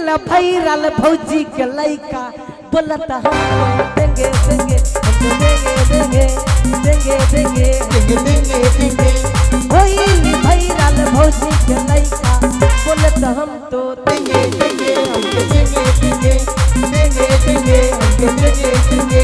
गेला भाईराल भौजी के लइका बोलत हमको देंगे देंगे देंगे देंगे देंगे देंगे देंगे होइल भाईराल भौजी के लइका बोलत हम तो देंगे देंगे देंगे देंगे देंगे देंगे देंगे देंगे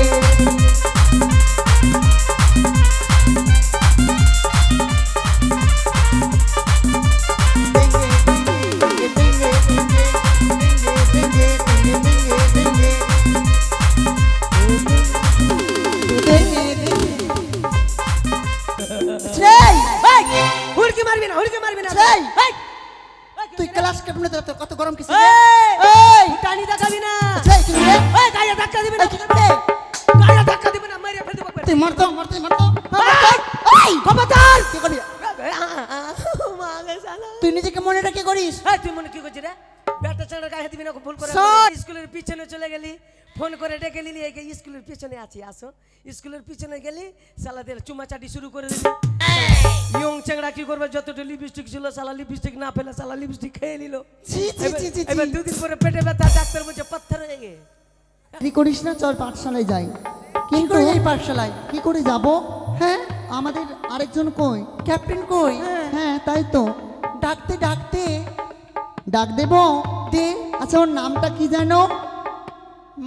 তুই ক্লাস কেটনে তো কত গরম কিছু টানি দেখাবি না গায়ে ধাক্কা দিবি না গায়ে ধাক্কা দিবি না মারিয়া ফেলে দেব তুই মারতো মারতো মারতো খবরদার কি করবি মাগে শালা তুই নিজেকে মনেটা কি করিস তুই মনে কি করছিস রে বেটা ছাড়া গায়ে দিবি না ভুল করে স্কুলের পিছনে চলে গেলি ফোন করে ডেকে নিলি এই স্কুলের পিছনে আছি আসো স্কুলের পিছনে গেলি সালাদের চুমাচাটি শুরু করে দিলি ইয়ং চেংড়া কি করবে যতটা লিপস্টিক ছিল সালা লিপস্টিক না ফেলে সালা লিপস্টিক খেয়ে নিল এবার দুদিন পরে পেটে ব্যথা ডাক্তার বলছে পাথর হয়ে গে কি করিস না চল পাঠশালায় যাই কিন্তু এই পাঠশালায় কি করে যাব হ্যাঁ আমাদের আরেকজন কই ক্যাপ্টেন কই হ্যাঁ তাই তো ডাকতে ডাকতে ডাক দেব দে আচ্ছা ওর নামটা কি জানো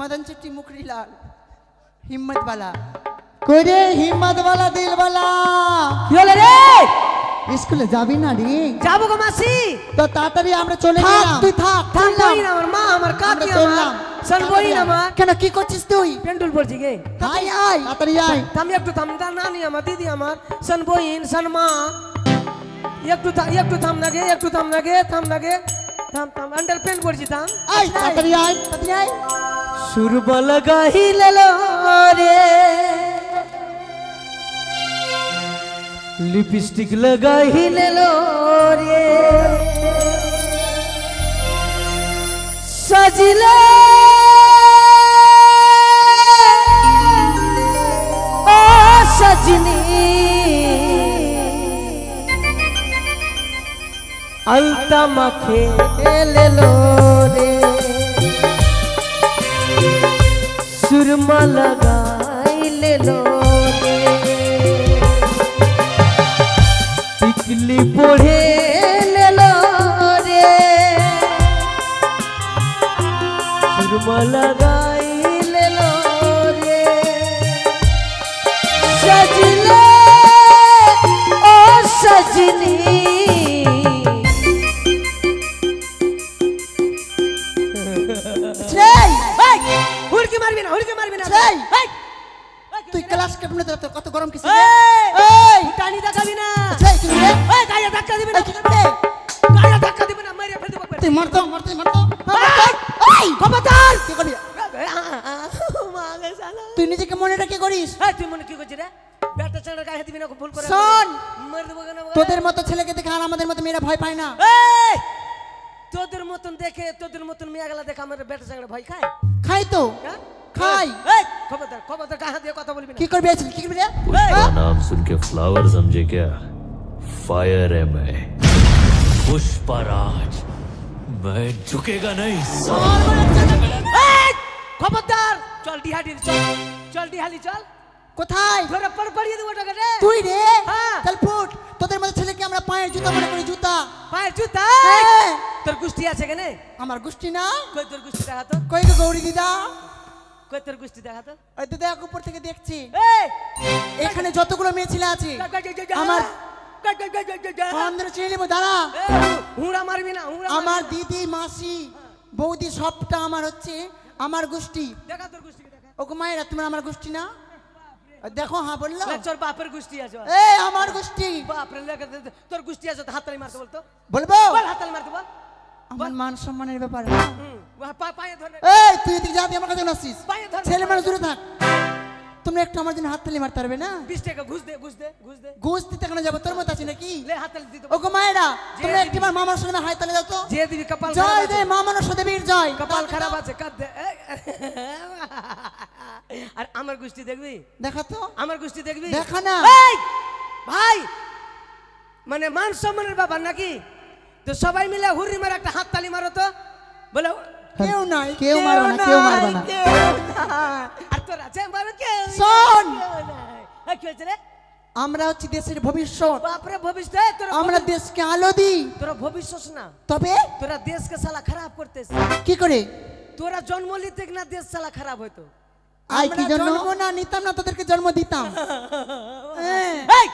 मदन चिट्टी मुखरीलाल हिम्मत वाला कोई रे हिम्मत वाला दिल वाला কি হলো রে স্কুলে যাবি না রে যাবো গো মাসি তো তাড়াতাড়ি আমরা চলে গেলাম তুই থাক থামবই না আমার মা আমার কাকি আমার সনবই না আমার কেন কি করছিস তুই পেন্ডুল পড়ছি গে আয় আয় তাড়াতাড়ি আয় থাম একটু থাম নানি আমার দিদি আমার সনবইন সনমা একটু থাম না গে একটু থাম না গে থাম না গে থাম থাম আন্ডার পেন পড়ছি থাম আয় তাড়াতাড়ি আয় সুরব লাগাইলো রে লিপস্টিক লাগাইলো রে সাজিলে ও সজনী আলতা মাখে লেলো রে सुरमा लगाई ले लो रे टिकली पढ़े ले लो रे सुरमा लगाई ले लो रे सजले ओ सजनी তুই ক্লাস কেটনে তো কত গরম কিছু টানি দেখাবি না গায়ে ধাক্কা দিবি না গায়ে ধাক্কা দিবি না মারিয়া ফেলে দেব তুই মারতো মারতো মারতো খবরদার কি করবি মাগে শালা তুই নিজেকে মনেটা কি করিস তুই মনে কি করছিস রে বেটা ছাড়া গায়ে দিবি না ভুল করে শোন মার দেব কেন তোদের মতো ছেলেকে দেখে আর আমাদের মতো মেয়েরা ভয় পায় না তোদের মতন দেখে তোদের মতন মেয়েগুলা দেখে আমার বেটা ছাড়া ভয় খায় খাই তো খাই খবরদার খবরদার গায়ে দিয়ে কথা বলবি না কি করবি কি করবি রে पुष्पा नाम सुन के फ्लावर समझे क्या फायर है मैं पुष्पराज मैं झुकेगा नहीं খবরদার চল ডিহালি চল ডিহালি চল কোথায় ধরে পড়িয়ে দেবো টাকা রে তুই রে হ্যাঁ চল ফুট তোদের মতো ছেলেকে আমরা পায়ের জুতা মনে করি জুতা পায়ের জুতা তোর গুষ্টি আছে কেন আমার গোষ্ঠী না কই তোর গুষ্টি দেখা তো কই গো গৌরী দিদা কই তোর গুষ্টি দেখা তো ওই তো দেখ উপর থেকে দেখছি এখানে যতগুলো মেয়ে ছেলে আছে আমার বন্ধুরা চিনে নেবো দাঁড়া হুড়া মারবি না হুড়া আমার দিদি মাসি বৌদি সবটা আমার হচ্ছে আমার গোষ্ঠী দেখা তোর গুষ্টি দেখা ওগো মায়েরা তোমার আমার গোষ্ঠী না দেখো হ্যাঁ বললো তোর বাপের গুষ্টি আছে আমার গোষ্ঠী বাপরে লেখা তোর গুষ্টি আছে হাততালি মারতে বলতো বলবো বল হাততালি মারতে বল আমার মান সম্মানের ব্যাপার পায়ে ধরে তুই এদিকে যাবি আমার কাছে আসছিস ছেলে মানুষ দূরে থাক তোমরা একটু আমার জন্য হাততালি মারতে পারবে না 20 টাকা ঘুষ দে ঘুষ দে ঘুষ দে ঘুষ দিতে কেন যাবো তোর মত আছে নাকি লে হাততালি দিতে ওগো মায়েরা তোমরা একবার মামার সাথে হাততালি দাও তো যে দিবি কপাল জয় দে মামার সাথে বীর জয় কপাল খারাপ আছে কাট দে আর আমার গুষ্টি দেখবি দেখা তো আমার গুষ্টি দেখবি দেখা না ভাই মানে মান সম্মানের ব্যাপার নাকি তো সবাই মিলে হুরি মার একটা হাততালি মারো তো বলে কেউ নাই, কেউ মারবে না, কেউ মারবে না। আর তোরা যে মারবে কেউ শোন। এই কি হয়েছে রে? আমরা হচ্ছে দেশের ভবিষ্যৎ, বাপরে ভবিষ্যৎ তোরা আমরা দেশকে আলো দিই। তোরা ভবিষ্যৎ না, তবে তোরা দেশকে সালা খারাপ করতেছিস। কি করে? তোরা জন্ম নিতে না দেশ সালা খারাপ হইতো। আই কি জন্য জন্ম না নিতাম না, তোদেরকে জন্ম দিতাম। এই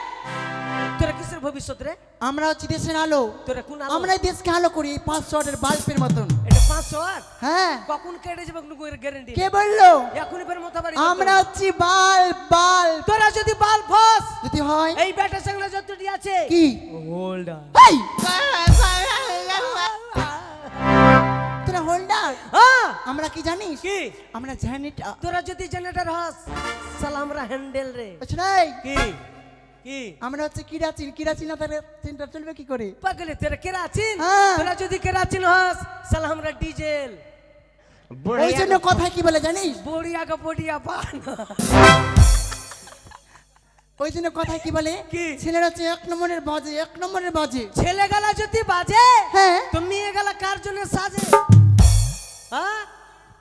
তোরা কিসের ভবিষ্যৎ রে? আমরা হচ্ছে দেশের আলো। তোরা কোন আলো? আমরা এই দেশকে আলো করি 500 ওয়াটের বাল্বের মতন। এটা 500 ওয়াট? হ্যাঁ। কখন কেটে যাবে কোনো গ্যারান্টি? কে বললো? এখনই ফের মাথা বাড়ি। আমরা হচ্ছে বাল্ব। তোরা যদি বাল্ব ফস যদি হয় এই ব্যাটা সংলা যতটি আছে কি হোল্ডার। এই তোরা হোল্ডার। হ্যাঁ আমরা কি জানিস? কি? আমরা জেনারেটর। তোরা যদি জেনারেটর হস সালা আমরা হ্যান্ডেল রে। বুঝলাই? কি কি? আমরা হচ্ছে কিরাচিন। কিরাচিন না তাহলে চিন্তা চলবে কি করে? পাগলে তোরা কেরাচিন। হ্যাঁ। তোরা যদি কেরাচিন হস সালা আমরা ডিজেল। ওই জন্য কথা কি বলে জানিস? বড়িয়া কা বড়িয়া পান। ওই জন্য কথা কি বলে? কি? ছেলেরা হচ্ছে 1 নম্বরের বাজে, 1 নম্বরের বাজে। ছেলে গালা যদি বাজে হ্যাঁ। তো মেয়ে গালা কার জন্য সাজে? হ্যাঁ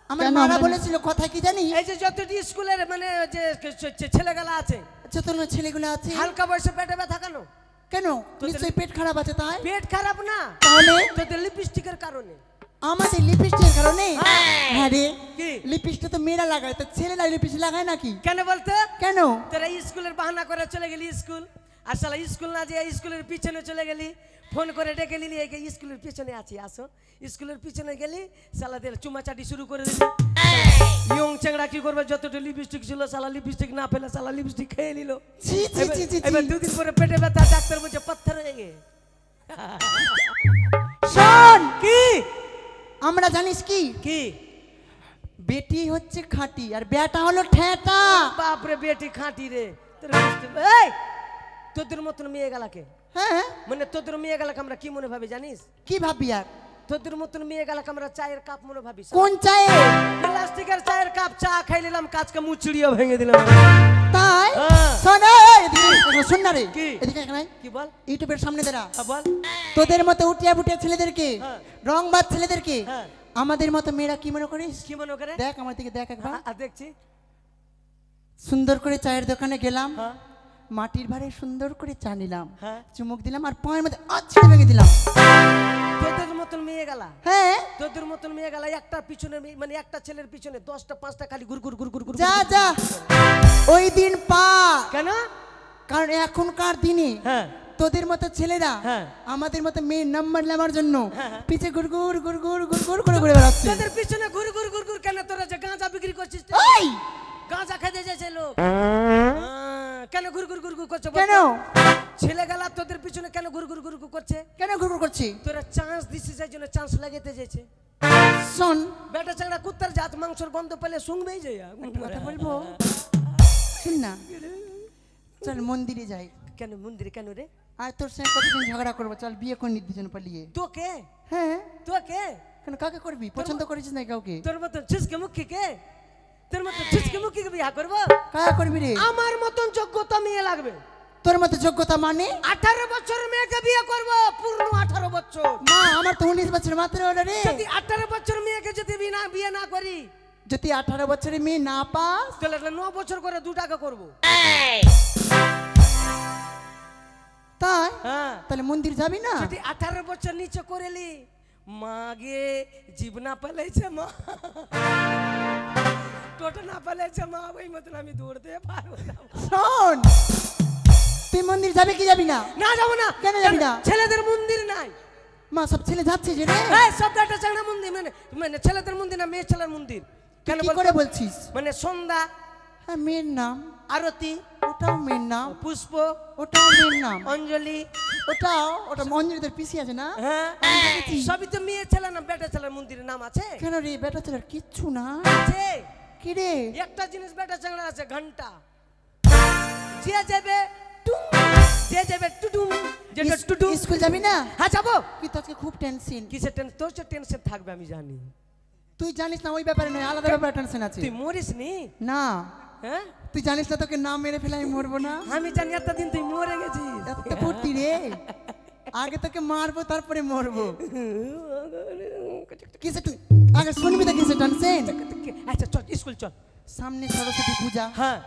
আমার মারা বলেছিল কথা কি জানি? এই যে যতটি স্কুলের মানে যে ছেলে গালা আছে, যত ছেলেগুলো আছে হালকা বয়সে পেটে ব্যথা কেন? কেন? নিশ্চয়ই পেট খারাপ আছে তাই? পেট খারাপ না, তাহলে তোদের লিপস্টিকের কারণে। আমাদের লিপস্টিকের কারণে? হ্যাঁ রে। কি? লিপস্টিক তো মেয়েরা লাগায়, তো ছেলেরা লিপস্টিক লাগায় নাকি? কেন বলতে? কেন? তোরা স্কুলের বাহানা করে চলে গেলি স্কুল, আর শালা স্কুল না যে স্কুলের পিছনে চলে গেলি, ফোন করে ডেকে নিলি এই স্কুলের পিছনে আছি আসো। স্কুলের পিছনে গেলি শালাদের চুমাচাটি শুরু করে দিলি। ইয়ং চেংড়া কি করবে? যতটা লিপস্টিক ছিল শালা লিপস্টিক না ফেলে শালা লিপস্টিক খেয়ে নিল। ছি ছি ছি ছি। এবার দুদিন পরে পেটে ব্যথা, ডাক্তার বলছে পাথর হয়ে গে। শোন, কি? আমরা জানিস কি? কি? বেটি হচ্ছে খাঁটি আর বেটা হলো ঠেটা। বাপরে বেটি খাঁটি রে। এই তোদের মতন মেয়ে গালাকে, হ্যাঁ মানে তোদের মেয়ে গালাকে আমরা কি মনে ভাবি জানিস? কি ভাবি আর? তোদের মতন মেয়ে গালাকে আমরা চায়ের কাপ মনে ভাবি। কোন চায়ে? প্লাস্টিকের চায়ের কাপ, চা খাই নিলাম, কাজকে মুচড়িয়ে ভেঙে দিলাম। তাই? হ্যাঁ। শোন এদিকে শোন না রে। কি? এদিকে এখানে কি বল? ইউটিউবের সামনে দাঁড়া। বল। তোদের মতো উটিয়া বুটিয়া ছেলেদেরকে, হ্যাঁ। রংবাজ ছেলেদেরকে হ্যাঁ। আমাদের মতো মেয়েরা কি মনে করিস? কি মনে করে? দেখ আমার দিকে দেখ একবার। দেখছি। সুন্দর করে চায়ের দোকানে গেলাম, হ্যাঁ। মাটির ভারে সুন্দর করে চা নিলাম, হ্যাঁ। চুমুক দিলাম আর পায়ের মধ্যে আছড়ে ভেঙে দিলাম। তোদের মতন মেয়ে গালা, হ্যাঁ তোদের মতন মেয়ে গালা একটা পিছনে মানে একটা ছেলের পিছনে 10টা 5টা খালি গুরগুর গুরগুর গুরগুর। যা যা ওই দিন পা। কেন? কারণ এখনকার দিনে হ্যাঁ তোদের মতো ছেলেরা হ্যাঁ। আমাদের মতো মেয়ের নাম্বার নেওয়ার জন্য হ্যাঁ। পিছে গুড়গুড় গুড়গুড় গুড়গুড় করে ঘুরে বেড়াচ্ছে। তোদের পিছনে গুরগুর গুরগুর কেন? তোরা যে গাঁজা বিক্রি করছিস, ওই গাঁজা খেতে যাচ্ছে লোক, কেন গুরগুর গুরগুর করছে? কেন ছেলে গালা তোদের পিছনে কেন গুরগুর গুরগুর করছে? কেন ঘুরঘুর করছি? তোরা চান্স দিছিস এই জন্য চান্স লাগাতে যাচ্ছে। শোন বেটা চাংড়া কুত্তার জাত মাংসের গন্ধ পেলে শুংবেই যায়। কথা বলবো, শুন না, চল মন্দিরে যাই। কেন মন্দিরে কেন রে? আর তোর সঙ্গে কতদিন ঝগড়া করবো, চল বিয়ে করে নি দুজন পালিয়ে। তোকে? হ্যাঁ তোকে? কেন কাকে করবি? পছন্দ করেছিস না কাউকে? তোর মতন ছিসকে মুখী কে? তোর মতন ছিসকে মুখী কে বিয়ে করবো? কাকে করবি রে? আমার মতন যোগ্যতা মেয়ে লাগবে। তোর মতো যোগ্যতা মানে? 18 বছর মেয়েকে বিয়ে করব, পূর্ণ 18 বছর। মা আমার তো 19 বছর মাত্র হলো রে। যদি 18 বছর মেয়েকে যদি বিয়ে না করি, যদি 18 বছরের মেয়ে না পাস তাহলে 9 বছর করে 2 টাকা করব। তাই? হ্যাঁ। তাহলে মন্দির যাবি না? যদি 18 বছর নিচে করেলি, মাগে জীব না পালাইছে মা, টোটো না পালাইছে মা, ওই মতন আমি দৌড়তে পারবো না। শোন, তুই মন্দির যাবি কি যাবি না? না যাবো না। কেন যাবি না? ছেলেদের মন্দির নাই। মা সব ছেলে যাচ্ছে যে রে। এই সব একটা চাংড়া মন্দির, মানে ছেলেদের মন্দির না, মেয়ে ছেলের মন্দির। কেন কি বলতো? করে বলছিস? মানে সন্ধ্যা, হ্যাঁ মেয়ের নাম, আরতি, ওটাও মেয়ের নাম, পুষ্প, ওটাও মেয়ের নাম, অঞ্জলি, ওটা মন্দিরের পিসি আছে না? হ্যাঁ সবই তো মেয়ে ছেলে না, বেটা ছেলের মন্দিরের নাম আছে। কেন রে বেটা ছেলের কিচ্ছু না? আছে। কি রে? একটা জিনিস বেটা চাংড়া আছে, ঘন্টা। যে যাবে টুং, যে যাবে টুটুং, যেটা টুটুং। স্কুল যাবি না? হ্যাঁ যাবো। কি তোকে খুব টেনশন? কিসের টেনশন? তোর যে টেনশন থাকবে আমি জানি। তুই জানিস না ওই ব্যাপারে নয়, আলাদা ব্যাপারে টেনশন আছে। তুই মরিস নি? না হ্যাঁ তুই জানিস না তোকে না মেরে ফেলে আমি মরবো না? আমি জানি এতদিন তুই মরে গেছিস। এত ফুর্তি রে, আগে তোকে মারবো তারপরে মরবো। কিসে তুই আগে আগে শুনবি তো কিসে টানছেন? আচ্ছা চল স্কুল চল। সামনে সরস্বতী পূজা, হ্যাঁ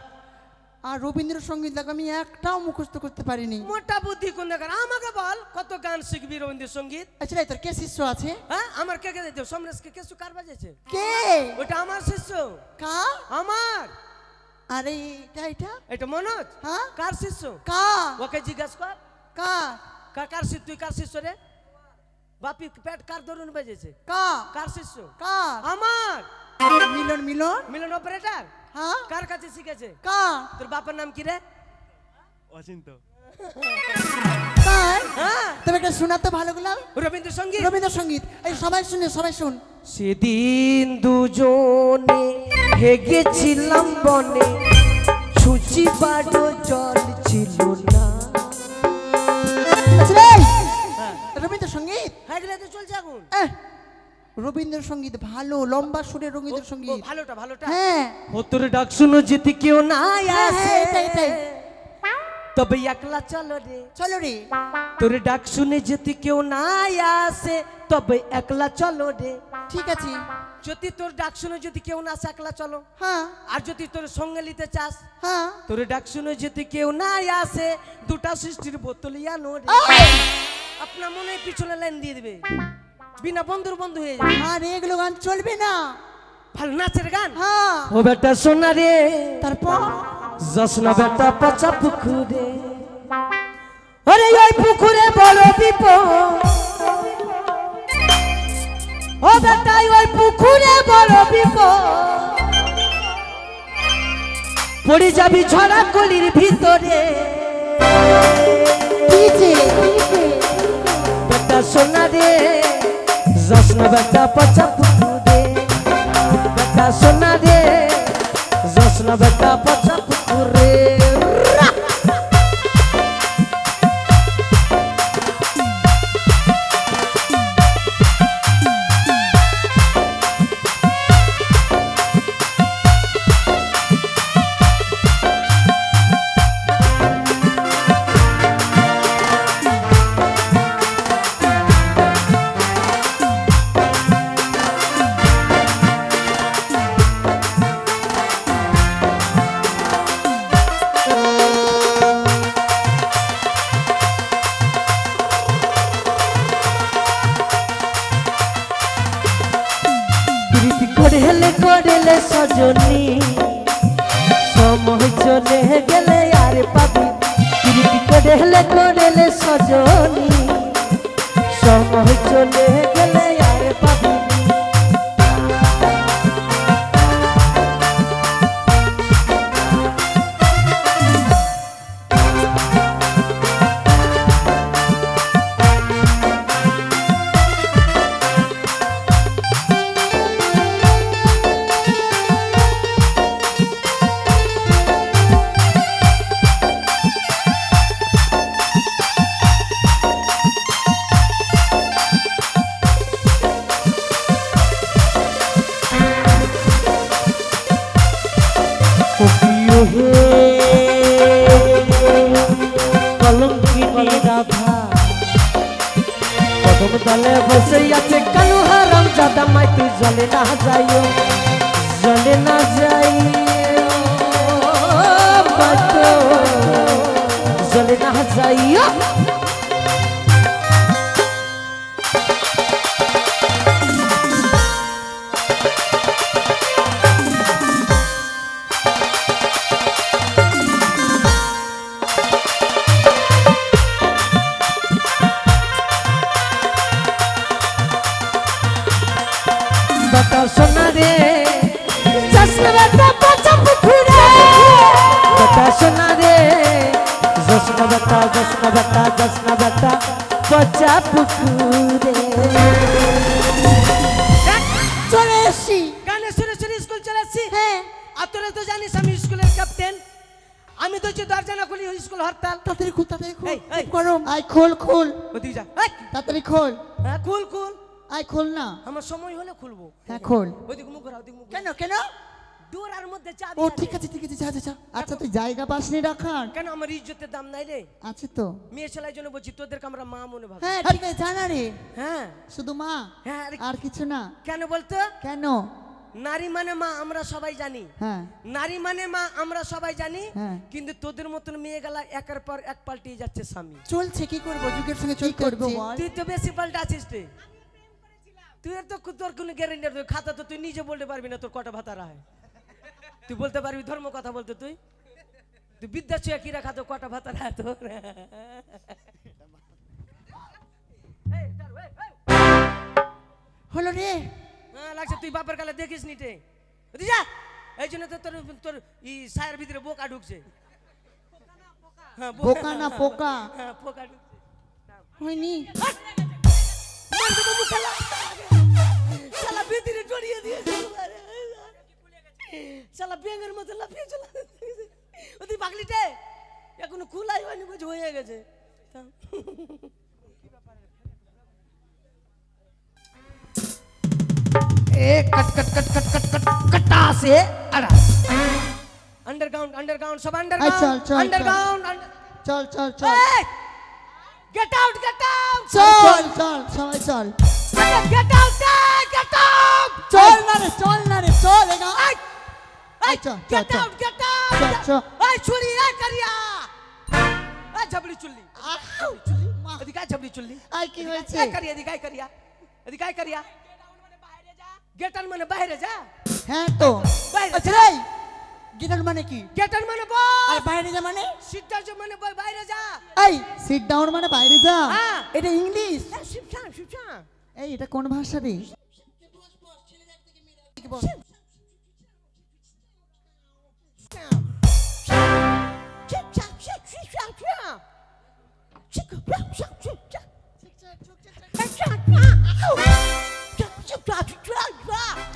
আর রবীন্দ্রসঙ্গীত দেখ আমি একটাও মুখস্থ করতে পারিনি। মোটা বুদ্ধি কোন দেখার, আমাকে বল কত গান শিখবি রবীন্দ্রসঙ্গীত? আচ্ছা তোর কে শিষ্য আছে? হ্যাঁ আমার কে কে দিতে সমরেশকে কেসু কার বাজেছে? কে? ওটা আমার শিষ্য। কা? আমার। আরে এটা এটা মনোজ। হ্যাঁ কার শিষ্য? কা? ওকে জিজ্ঞাসা কর। কা? কার শিষ্য? তুই কার শিষ্য রে? বাপি পেট কার দরুন বাজেছে? কা? কার শিষ্য? কা? আমার। মিলন মিলন মিলন অপারেটর। হ্যাঁ কার কাছে শিখেছে? কা? তোর বাবার নাম কি রে? অচিন্ত। তাই? হ্যাঁ তবে একটা শোনা তো ভালো গুলো রবীন্দ্রসঙ্গীত। রবীন্দ্রসঙ্গীত। এই সবাই শুনে সবাই শুন। সেদিন দুজনে হেগেছিলাম বনে, ছুচি বাড়ো জল ছিল না। আচ্ছা এই, রবীন্দ্রসঙ্গীত হ্যাঁ গেলে তো চলছে এখন। রবীন্দ্রসঙ্গীত ভালো লম্বা সুরের ও, রবীন্দ্রসঙ্গীত। ভালোটা ভালোটা। হ্যাঁ ও তোর ডাক শুনো যেতে কেউ না আসে, এটাই। তবে একলা চলো রে। চলো রে। তোর ডাক শুনে যেতে কেউ না আসে, তবে একলা চলো রে। ঠিক আছে। যদি তোর ডাক শুনে যদি কেউ না আসে একলা চলো। হ্যাঁ আর যদি তোর সঙ্গে নিতে চাস, হ্যাঁ তোর ডাক শুনে যদি কেউ না আসে, দুটা সৃষ্টির বোতল ইয়ানো রে। আপনার মনে পিছনে লাইন দিয়ে দিবে, বিনা বন্ধুর বন্ধু হয়ে যাবে। আর এগুলো গান চলবে না। ভালো নাচের গান। হ্যাঁ ও বেটা সোনা রে, তারপর জসনা বেটা পচা পুকুরে, আরে ওই পুকুরে বড় বিপদ। ও বেটা ওই পুকুরে বড় বিপদ, পড়ে যাবি ঝরা গলির ভিতরে। বেটা সোনা রে, জসনা বেটা পচা পুকুরে, বেটা সোনা রে, জসনা বেটা পচা পুকুরে। করেলে সজনী, সময় চলে গেলে আর পাবি। প্রীতি করেলে সজনী, সময় চলে গেলে আর পাবি। প্রথম দলে বসে আছে কালু হারাম জাদা, মাই তুই জলে না যাইও, জলে না যাইও, জলে না যাইও। বেটা সোনা রে, জসনা বেটা পচা পুকুরে, বেটা সোনা রে, জসনা বেটা পচা পুকুরে। চলে এসছি। গানে শুনে শুনে স্কুল চলে আসছি। হ্যাঁ আর তোরা তো জানিস আমি স্কুলের ক্যাপ্টেন। আমি তো যে দরজা না খুলি স্কুল হরতাল। তাড়াতাড়ি খুল, তাড়াতাড়ি খুল। এই, এই। গরম। আয় খোল খোল, ওদিকে যা। এই, তাড়াতাড়ি খোল। হ্যাঁ খুল খুল, আয় খোল না। আমার সময় হলে খুলবো। হ্যাঁ খোল। ওদিকে মুখ ঘোরা, ওদিকে মুখ ঘোরা। কেন কেন? ডোরার মধ্যে চাবি ও আছে। ঠিক আছে যা যা যা। আচ্ছা তুই জায়গা পাসনি রাখার? কেন আমার ইজ্জতের দাম নাই রে? আছে তো। মেয়ে ছেলের জন্য বলছি, তোদেরকে আমরা মা মনে ভাবি। হ্যাঁ ঠিক আছে জানা রে, হ্যাঁ শুধু মা হ্যাঁ। আর কিছু না। কেন বলতো? কেন? নারী মানে মা আমরা সবাই জানি, হ্যাঁ নারী মানে মা আমরা সবাই জানি, হ্যাঁ। কিন্তু তোদের মতন মেয়ে গেলা একের পর এক পাল্টিয়ে যাচ্ছে স্বামী। চলছে কি করবো, যুগের সঙ্গে কি করবো বল? তুই তো বেশি পাল্টা আছিস রে। তুই তো তোর কোনো গ্যারেন্টি নেই, খাতা তো তুই নিজে বলতে পারবি না তোর কটা ভাতা রায়। তুই বলতে পারবি ধর্ম কথা বলতে? তুই বিদ্যা ছুঁয়া কি রাখা তো কটা ভাতা রায় তোর? হলো রে। হ্যাঁ লাগছে, তুই বাপের কালে দেখিস নিটে যা। এই জন্য তো তোর তোর ই সায়ের ভিতরে বোকা ঢুকছে। হ্যাঁ বোকা না পোকা। হ্যাঁ পোকা ঢুকছে। হয়নি শালা ভিতরে জড়িয়ে দিয়েছে, শালা ব্যাঙের মতো লাফিয়ে চলে। ওই পাগলিটে এখনো খোলাই হয়নি, বুঝে হয়ে গেছে। अंडरग्राउंड सब अंडरग्राउंड চল চল চল गेट आउट চল চল সবাই চল गेट आउट চল না রে চল এগা गेट आउट চল ओए छुरी ए करिया ए झबड़ी चुल्ली दिखाई झबड़ी चुल्ली আই কি হয়েছে? ए करिया दिखाई करिया गेट आउट माने बाहर जा। হ্যাঁ তো বাইরে আচ্ছা রে গিটার মানে কি? गेट आउट माने बॉस আর বাইরে যা মানে? सिट डाउन माने बाहर जा। এই সিট ডাউন মানে বাইরে যা, হ্যাঁ। এটা ইংলিশ। शिपचा এই এটা কোন ভাষা রে?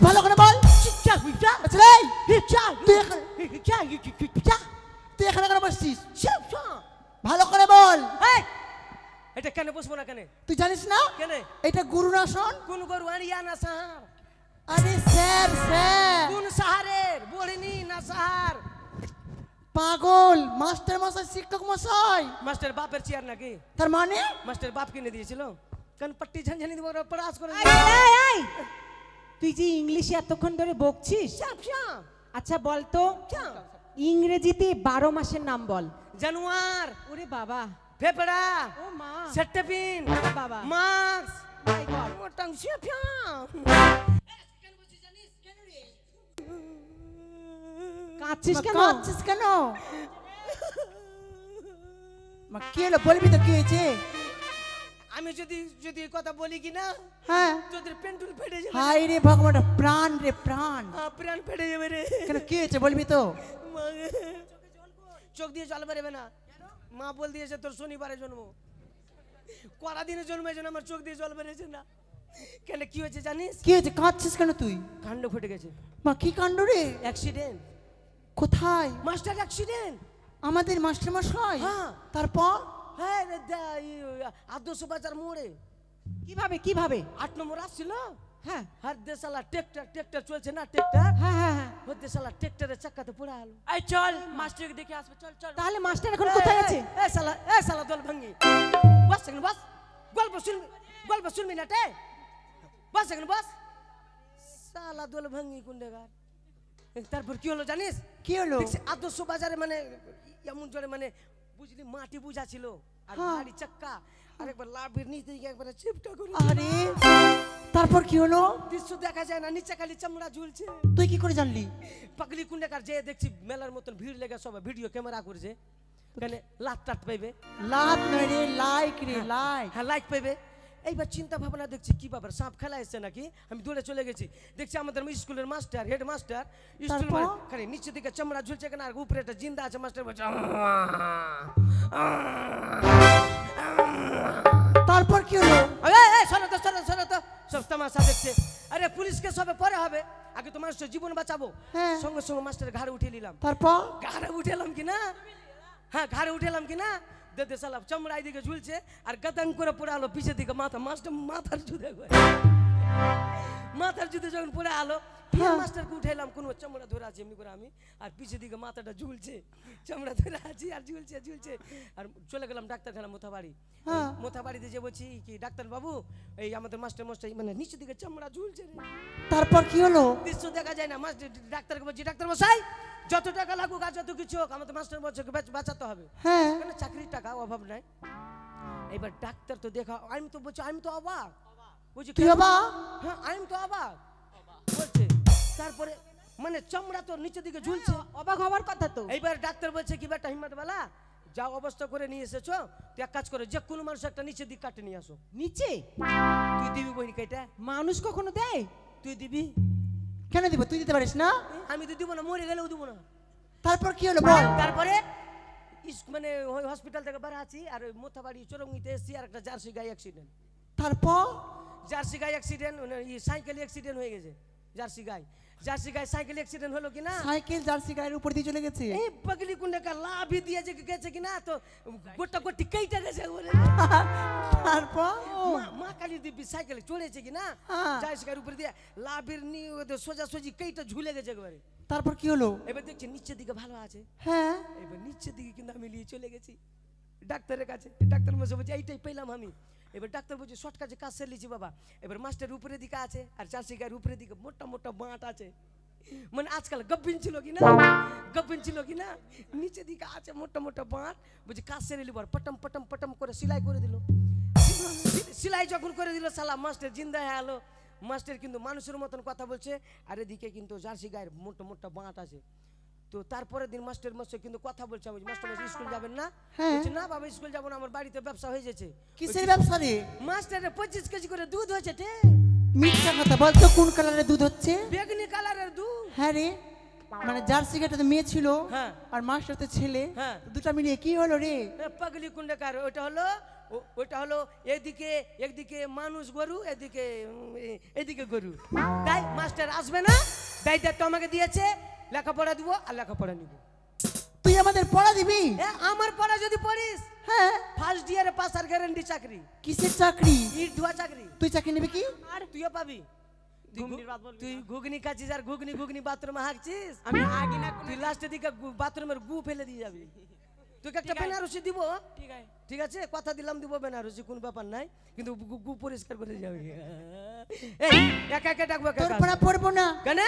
ভালো করে বল। আচ্ছা রে তুই এখানে কেন বসছিস? ভালো করে বল। এটা কেন বসবো না? কেন তুই জানিস না কেন? এটা গুরুর আসন? কোন গরু আনিয়া না সাহার? আরে স্যার স্যার কোন সাহারের বড়িনি না সাহার? পাগল, মাস্টার মশাই শিক্ষক মশাই। মাস্টার বাপের চেয়ার নাকি? তার মানে মাস্টার বাপ কিনে দিয়েছিল। কারণ পট্টি ঝনঝনি দিব পড়াশ করে। তুই যে ইংলিশে এতক্ষণ ধরে বকছিস, শ্যাম আচ্ছা বল তো ইংরেজিতে 12 মাসের নাম বল। জানুয়ার, ওরে বাবা, ফেফড়া, ও মা, সেপ্টেপিন, বাবা, মার্চ, মাই গড, মোটাং শ্যাম। কাঁদছিস কেন? কাঁদছিস কেন? মা কি হলো বলবি তো কি হয়েছে? আমি যদি যদি কথা বলি কি না, হ্যাঁ তোদের পেন্টুল ফেটে যাবে। হাই রে ভগবান, প্রাণ রে প্রাণ। প্রাণ ফেটে যাবে রে। কেন কি হয়েছে বলবি তো? চোখ দিয়ে জল বেরোবে না। মা বল দিয়েছে তোর শনিবারে জন্ম, কড়া দিনে জন্মেছে না, আমার চোখ দিয়ে জল বেরিয়েছে না। কেন কি হয়েছে জানিস? কি হয়েছে? কাঁদছিস কেন তুই? কাণ্ড ঘটে গেছে। মা কি কাণ্ড রে? অ্যাক্সিডেন্ট। কোথায়? Master accident. আমাদের মাস্টার মশাই? হ্যাঁ। তারপর? হ্যাঁ আদর্শ বাজার মোড়ে। কিভাবে কিভাবে? 8 নম্বর আসছিল। হ্যাঁ হাত দেশালা ট্রেক্টর চলছে না, ট্রেক্টর। হ্যাঁ হ্যাঁ হ্যাঁ, হাত দেশালা ট্রেক্টরের চাকাতে পড়ে গেল। এই চল মাস্টারকে দেখে আসবে, চল চল। তাহলে মাস্টার এখন কোথায় আছে? এ শালা দল ভাঙ্গি। বস সেকেন্ড বস, গল্প শুনবি না টে। বস সেকেন্ড বস। শালা দল ভাঙ্গি কুন্ডেগার। তারপর কি হলো জানিস? কি হলো? দেখছি আদর্শ বাজারে মানে এমন জোরে মানে বুঝলি মাটি বুঝা ছিল আর গাড়ি চাক্কা আর একবার লাভের নিচ দিকে একবার চিপটা করে। আরে তারপর কি হলো? দৃশ্য দেখা যায় না, নিচে খালি চামড়া ঝুলছে। তুই কি করে জানলি? পাগলি কুন্ডেকার যে দেখছি মেলার মতন ভিড় লেগে সবাই ভিডিও ক্যামেরা করছে। কেন লাত টাত পাইবে? লাভ নয় রে, লাইক রে লাইক। হ্যাঁ লাইক পাইবে। এইবার চিন্তা ভাবনা দেখছি কি ব্যাপার, সাপ খেলা এসছে নাকি। আমি দৌড়ে চলে গেছি, দেখছি আমাদের স্কুলের মাস্টার, হেড মাস্টার স্কুল খালি নিচে দিকে চামড়া ঝুলছে কেন, আর উপরে একটা জিন্দা আছে। মাস্টার বলছে তারপর কি হলো? শোনো তো সব তামাশা দেখছে। আরে পুলিশকে সবে পরে হবে, আগে তো মানুষের জীবন বাঁচাবো। হ্যাঁ। সঙ্গে সঙ্গে মাস্টার ঘাড়ে উঠে নিলাম। তারপর? ঘাড়ে উঠেলাম কি না, হ্যাঁ ঘাড়ে উঠেলাম কি না, দে সালাম চামড়াই দিকে ঝুলছে আর গাদাং করে পড়ে আলো পিছের দিকে মাথা। মাস্টার মাথার জুতে যখন পড়ে আলো মাস্টারকে উঠাইলাম, কোনো চামড়া ধরে আছে এমনি করে আমি, আর পিছের দিকে মাথাটা ঝুলছে, চামড়া ধরে আছি আর ঝুলছে ঝুলছে, আর চলে গেলাম ডাক্তারখানা মোথাবাড়ি। মোথাবাড়িতে যে বলছি কি ডাক্তার বাবু এই আমাদের মাস্টার মশাই মানে নিচের দিকে চামড়া ঝুলছে রে। তারপর কি হলো? দৃশ্য দেখা যায় না। মাস্টার ডাক্তারকে বলছি ডাক্তার মশাই যত টাকা লাগুক আর যত কিছু হোক আমাদের মাস্টার মশাইকে বাঁচাতে হবে, হ্যাঁ কেন চাকরির টাকা অভাব নাই। এবার ডাক্তার তো দেখা, আমি তো বলছি আমি তো অবাক, বলছি তুই অবাক? হ্যাঁ আমি তো অবাক বলছে। তারপরে মানে চামড়া তো নিচের দিকে ঝুলছে, অবাক হওয়ার কথা তো। এইবার ডাক্তার বলছে কি বেটা হিম্মতওয়ালা যা অবস্থা করে নিয়ে এসেছো তুই এক কাজ করে যে কোনো মানুষ একটা নিচের দিক কাটে নিয়ে আসো। নিচে তুই দিবি বই কেটে? মানুষ কখনো দেয়? তুই দিবি? কেন দিব? তুই দিতে পারিস না? আমি তো দিব না, মরে গেলেও দিব না। তারপর কি হলো বল? তারপরে মানে ওই হসপিটাল থেকে বের আছি আর ওই মোথাবাড়ি চরঙ্গিতে এসেছি আর একটা জার্সি গাই অ্যাক্সিডেন্ট। তারপর জার্সি গাই অ্যাক্সিডেন্ট, সাইকেল অ্যাক্সিডেন্ট হয়ে গেছে। জার্সি গাই সাইকেল অ্যাক্সিডেন্ট হলো কিনা, সাইকেল জার্সি গায়ের উপর দিয়ে চলে গেছে। এই পাগলি কুন্ডে কা লাভি দিয়ে যে গেছে কিনা তো গোটা গোটি কেইটা গেছে ওরে। তারপর মা কালী দিবি সাইকেলে চড়েছে কিনা জার্সি গায়ের উপর দিয়ে লাভির নিয়ে সোজা সোজি কেইটা ঝুলে গেছে একবারে। তারপর কি হলো? এবার দেখছি নিচের দিকে ভালো আছে, হ্যাঁ এবার নিচের দিকে কিন্তু আমি নিয়ে চলে গেছি ডাক্তারের কাছে। ডাক্তার মশাই বলছে এইটাই পেলাম আমি। এবার ডাক্তার বলছে শর্ট কাজে কাজ সেরেছি বাবা। এবার মাস্টার উপরের দিকে আছে আর জার্সি গায়ের উপরের দিকে মোটা মোটা বাঁট আছে, মানে আজকাল গব্বিন ছিল কিনা নিচের দিকে আছে মোটা মোটা বাঁট। বলছে কাজ সেরে লিবার পটম পটম পটম করে সেলাই করে দিল। সেলাই যখন করে দিল সালা মাস্টার জিন্দা হয়ে গেল। মাস্টার কিন্তু মানুষের মতন কথা বলছে আর এদিকে কিন্তু জার্সি গায়ের মোটা মোটা বাঁট আছে। তো তারপরের দিন মাস্টার মশাই কিন্তু কথা বলছে, আমি মাস্টার মশাই স্কুল যাবেন না? বলছে না বাবা স্কুল যাবো না, আমার বাড়িতে ব্যবসা হয়ে যাচ্ছে। কিসের ব্যবসা রে? মাস্টারের 25 কেজি করে দুধ হয়েছে রে। মিথ্যা কথা বল তো, কোন কালারের দুধ হচ্ছে? বেগুনি কালারের দুধ। হ্যাঁ রে, মানে জার্সি গাটা তো মেয়ে ছিল হ্যাঁ আর মাস্টার তো ছেলে, হ্যাঁ দুটা মিলিয়ে কি হলো রে? পাগলি কুন্ডাকার। ওটা হলো একদিকে মানুষ গরু, এদিকে গরু। তাই মাস্টার আসবে না, দায়িত্ব আমাকে দিয়েছে, লেখাপড়া দিব আর লেখাপড়া নিব। তুই আমাদের পড়া দিবি? আমার পড়া যদি পড়িস, হ্যাঁ ফার্স্ট ইয়ারে পাস আর গ্যারান্টি চাকরি। কিসের চাকরি? ইট ধোয়া চাকরি। তুই চাকরি নিবি কি? আর তুইও পাবি। তুই ঘুগনি খাচ্ছিস আর ঘুগনি বাথরুমে হাঁকছিস। আমি আগে না তুই লাস্টের দিকে বাথরুমের গু ফেলে দিয়ে যাবি। তুই একটা বেনারসি দিব, ঠিক আছে কথা দিলাম দিব বেনারসি, কোন ব্যাপার নাই, কিন্তু গু পরিষ্কার করে যাবি। এই একা একা ডাকবো তোর পড়া পড়বো না কেন?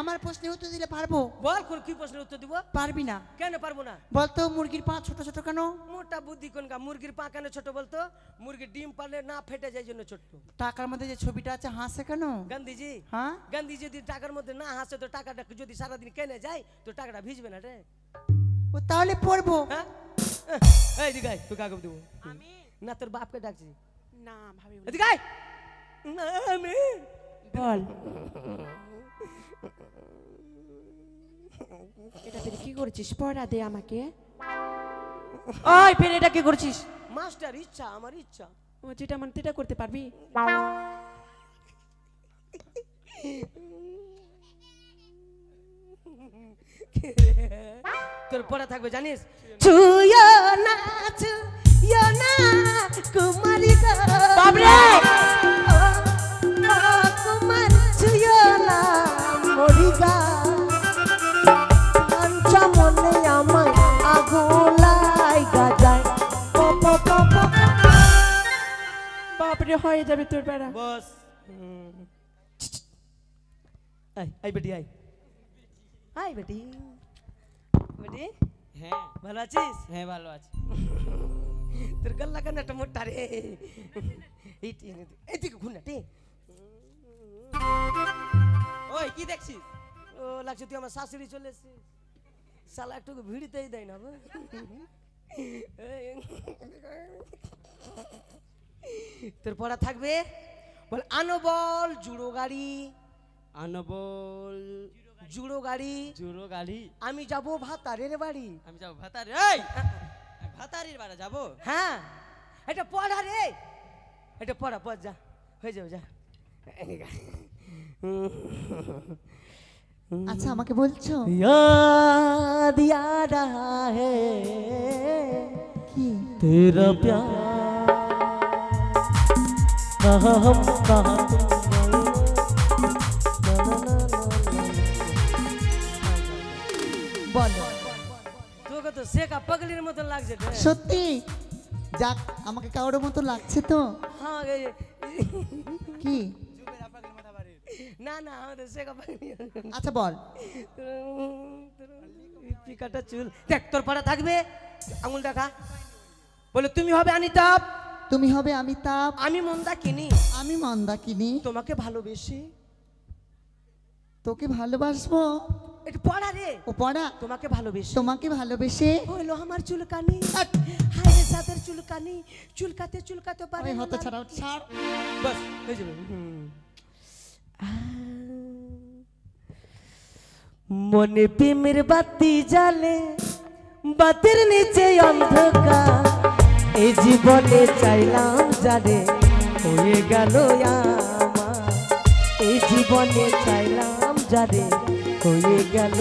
আমার প্রশ্নের উত্তর দিলে পারবো। বল কি প্রশ্নের উত্তর দিব? পারবি না। কেন পারবো না? বলতো মুরগির পা ছোট ছোট কেন? মোটা বুদ্ধি কোনকা, মুরগির পা কেন ছোট বলতো? মুরগির ডিম পারলে না ফেটে যায় জন্য ছোট। টাকার মধ্যে যে ছবিটা আছে হাসে কেন? গান্ধীজি, হ্যাঁ গান্ধীজি যদি টাকার মধ্যে না হাসে তো টাকাটা যদি সারাদিন কেনে যায় তো টাকাটা ভিজবে না রে। ও তাহলে পড়বো। হ্যাঁ এই দিকে তুই কাকে দেবো? আমি না তোর বাপকে ডাকছি। না ভাবি এদিকে না আমি বল এটা তুই কি করছিস? পড়া দে আমাকে। ওই ফের এটা কি করছিস? মাস্টার ইচ্ছা, আমার ইচ্ছা। ও যেটা মানে তেটা করতে পারবি? তোর পড়া থাকবে জানিস? ছুঁয়ো না ছুঁয়ো না কুমারী গো বাবরে কুমার ছুঁয়ো না মরিগা কাঞ্চা মনে আমায় আগুলাই গাজায় বাপরে হয়ে যাবে তোর বেড়া। বস আই বেটি আই বেটি বেটি। হ্যাঁ ভালো আছিস? হ্যাঁ ভালো আছি। তোর গল্লা কেন একটা মোটা রে? এইদিকে ঘুরনা টে। ওই কি দেখছিস? ও লাগছে তুই আমার শাশুড়ি চলে এসছিস। শালা একটু ভিড়িতেই দেয় না। তোর পড়া থাকবে বল আনো বল জুড়ো গাড়ি, আনবল জুড়ো গাড়ি, জুড়ো গাড়ি। আমি যাবো ভাতারের বাড়ি। আমি যাবো ভাতারে। এই ভাতারির বাড়ি যাবো? হ্যাঁ এটা পড়া রে, এটা পড়া পড় যা হয়ে যাবে যা। আচ্ছা আমাকে বলছো याद आ रहा है কি? तेरा प्यार कहाँ हम कहाँ तुम गए, ना ना ना ना তো শেখা পাগলির মতো লাগছে রে। সত্যি যাক আমাকে কারোর মতো লাগছে তো। হ্যাঁ কি না না আমাদের শেখা পাগলি। আচ্ছা বল। পিকাটা চুল দেখ তোর পড়া থাকবে আঙুল দেখা বলে তুমি হবে অনিতাভ তুমি হবে অমিতাভ আমি মন্দাকিনী আমি মন্দাকিনী তোমাকে ভালোবেসে তোকে ভালোবাসবো। একটু পড়া রে ও পড়া তোমাকে ভালোবেসে তোমাকে ভালোবেসে হইলো আমার চুলকানি হায় রে সাদের চুলকানি চুলকাতে চুলকাতে পারে ওই হতে ছাড়াও ছাড়। বাস হয়ে যাবে মনে প্রেমের বাতি জ্বালে বাতির নিচে অন্ধকার এই জীবনে চাইলাম যারে হয়ে গেল আমার এই জীবনে চাইলাম যারে হয়ে গেল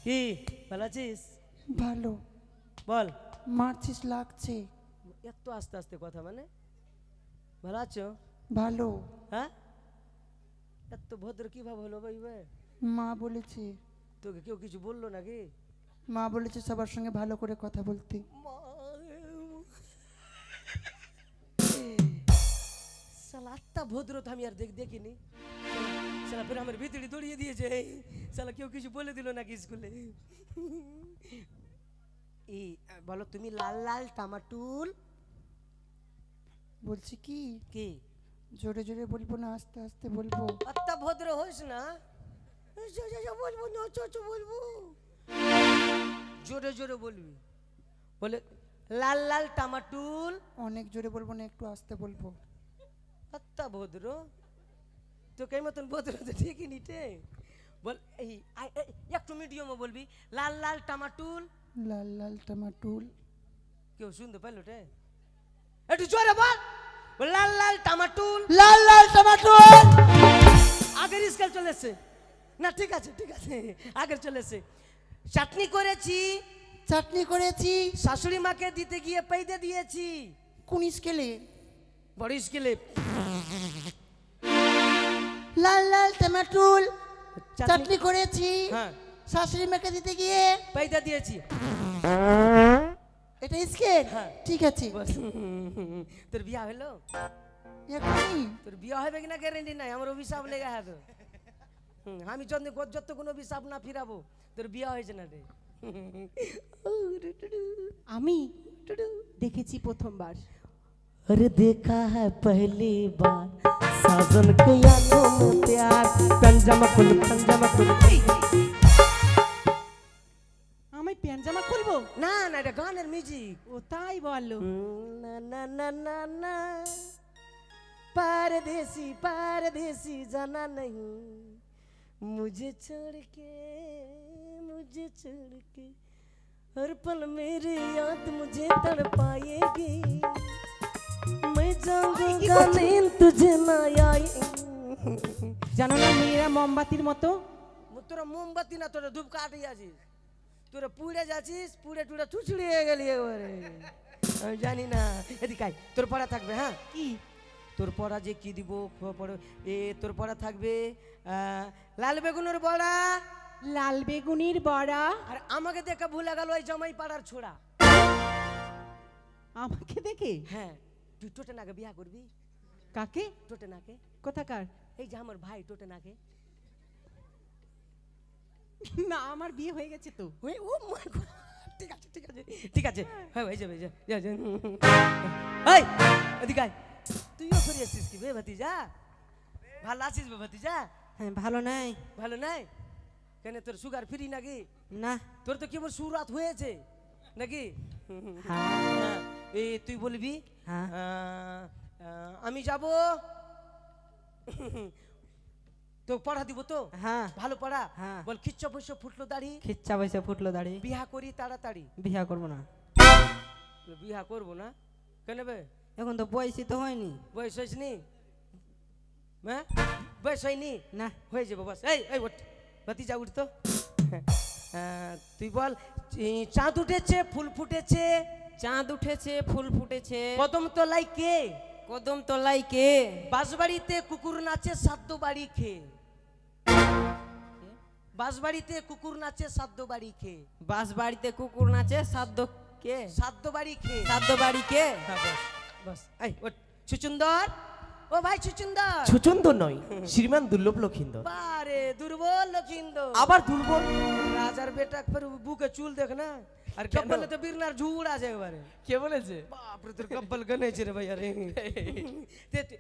কি ভালো আছিস ভালো বল মারছিস লাগছে এত আস্তে আস্তে কথা মানে ভালো আছো ভালো হ্যাঁ এত ভদ্র কিভাবে হলো ভাই ভাই মা বলেছে তোকে কেউ কিছু বললো নাকি মা বলেছে সবার সঙ্গে ভালো করে কথা বলতে শালা আত্মা ভদ্র তো আমি আর দেখিনি শালা ফের আমার ভিতরে দড়িয়ে দিয়েছে শালা কেউ কিছু বলে দিল নাকি স্কুলে এই বলো তুমি লাল লাল টামাটুল বলছি কি কি জোরে জোরে বলবো না আস্তে আস্তে বলবো আত্মা ভদ্র হোস না বলবো না বলবো জোরে জোরে বলবি বলে লাল লাল টামাটুল অনেক জোরে বলবো না একটু আস্তে বলবো আত্মা ভদ্র তো কে মতন ভদ্র তো ঠিকই নিতে বল এই একটু মিডিয়ামে বলবি লাল লাল টামাটুল লাল লাল টমাটুল কেউ শুনতে পাইলো রে একটু জোরে বল লাল লাল টামাটুল লাল লাল টমাটুল আগের স্কেল চলে এসছে না ঠিক আছে আগের চলে এসছে চাটনি করেছি চাটনি করেছি শাশুড়ি মাকে দিতে গিয়ে পেইতে দিয়েছি কোন স্কেলে বড় স্কেলে লাল লাল টমাটুল চাটনি করেছি হ্যাঁ শাশুড়ি মাকে দিতে গিয়ে পেইতে দিয়েছি এটা স্কেল হ্যাঁ। ঠিক আছে বস। তোর বিয়া হলো এখনই তোর বিয়া হবে কিনা গ্যারেন্টি নাই আমার অভিশাপ লেগে হবে আমি যত কোনো অভিশাপ না ফিরাবো তোর বিয়া হয়েছে না রে আমি দেখেছি প্রথমবার अरे देखा है पहली बार साजन के आंखों में प्यार पंजामा खुल আমি প্যান্ট জামা খুলবো না না এটা গানের মিউজিক ও তাই বলো ना ना ना ना ना परदेसी परदेसी जाना नहीं मुझे छोड़ के हर पल मेरी याद मुझे तड़पाएगी मैं जाऊंगा नींद तुझे ना आए জানো না মেয়েরা মোমবাতির মতো তোরা মোমবাতি না তোরা ধূপ কাটিয়ে আছিস তোরা পুড়ে যাচ্ছিস পুড়ে টুড়ে চুচড়ি হয়ে গেলি এবারে আমি জানি না এদিকে আয় তোর পড়া থাকবে হ্যাঁ কি তোর পড়া যে কি দিব পড়ো তোর পড়া থাকবে লাল বেগুনের বড়া লাল বেগুনির বড়া আর আমাকে দেখে ভুলে গেল ওই জামাই পাড়ার ছোড়া আমাকে দেখে হ্যাঁ তুই টোটে নাকে বিয়া করবি কাকে টোটে নাকে কোথাকার এই যে আমার ভাই টোটে নাকে না আমার বিয়ে হয়ে গেছে তো ওই ও মাই গড ঠিক আছে হ্যাঁ হয়ে যাবে এই এদিকে আয় তুইও ফিরে আসছিস কি বে ভাতিজা ভালো আছিস বে ভাতিজা হ্যাঁ ভালো নাই ভালো নাই কেন তোর সুগার ফ্রি নাকি না তোর তো কেবল সুরাত হয়েছে নাকি হ্যাঁ এই তুই বলবি হ্যাঁ আমি যাব তো পড়া দিব তো হ্যাঁ ভালো পড়া হ্যাঁ। বল খিচ্চা বৈশ্য ফুটলো দাড়ি খিচ্চা বসে ফুটলো দাড়ি বিহা করি তাড়াতাড়ি বিয়া করবো না বিহা করবো না কেন বে এখন তো বয়সই তো হয়নি বয়স হয়েছিনি হ্যাঁ বয়স হয়নি না হয়ে যাবো বাস এই ওঠ ভাতিজা উঠ তো তুই বল চাঁদ উঠেছে ফুল ফুটেছে চাঁদ উঠেছে ফুল ফুটেছে কদম তলায় কে কদম তলাই কে বাঁশবাড়িতে কুকুর নাচে সাদ্য বাড়ি খেয়ে বাঁশবাড়িতে কুকুর নাচে সাদ্য বাড়ি খেয়ে। বাস বাড়িতে কুকুর নাচে সাদ্য কে? সাদ্য বাড়ি খেয়ে। সাদ্য বাড়ি কে? হ্যাঁ, বাস বাস। এই ওঠ, সুচুন্দর, ও ভাই সুচুন্দর। সুচন্দর নয়, শ্রীমান দুর্লভ লক্ষিন্দর। বারে দুর্বল লক্ষিন্দর, আবার দুর্বল? রাজার বেটা একবার বুকে চুল দেখ না, আর কপালে তো বীরনার ঝুড় আছে একবারে। কে বলেছে? বাপরে তোর কপাল গনেছে রে ভাই। আরে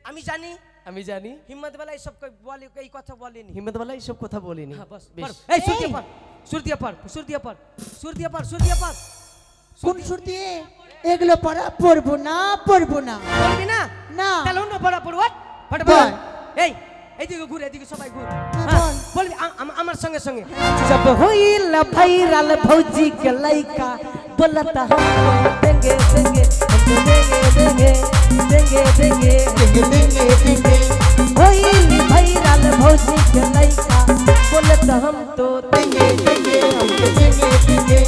আমি জানি, আমি জানি হিম্মত বেলা এইসব বলে, এই কথা বলেনি। হিম্মতওয়ালা এইসব কথা বলিনি। হ্যাঁ, বাস বেশ। পড়। এই সুর দিয়ে পড়, সুর দিয়ে পড়, সুর দিয়ে পড়, সুর দিয়ে পড়, সুর দিয়ে পড়। কোন সুর দিয়ে? এগুলো পড়া পড়বো না, পড়বো না। বলবি না? না। তাহলে অন্য পড়া পড়। ওঠ, ফটাফট। বল। এই এইদিকে ঘুরে, এদিকে সবাই ঘুর। হ্যাঁ, হ্যাঁ, বল। বলবি আমার সঙ্গে সঙ্গে। जब होइल भाईराल भौजी के लइका बोलत हमको देंगे देंगे हमको देंगे देंगे देंगे देंगे होइल भाईराल भौजी के लइका बोलत हम तो देंगे देंगे हमको देंगे देंगे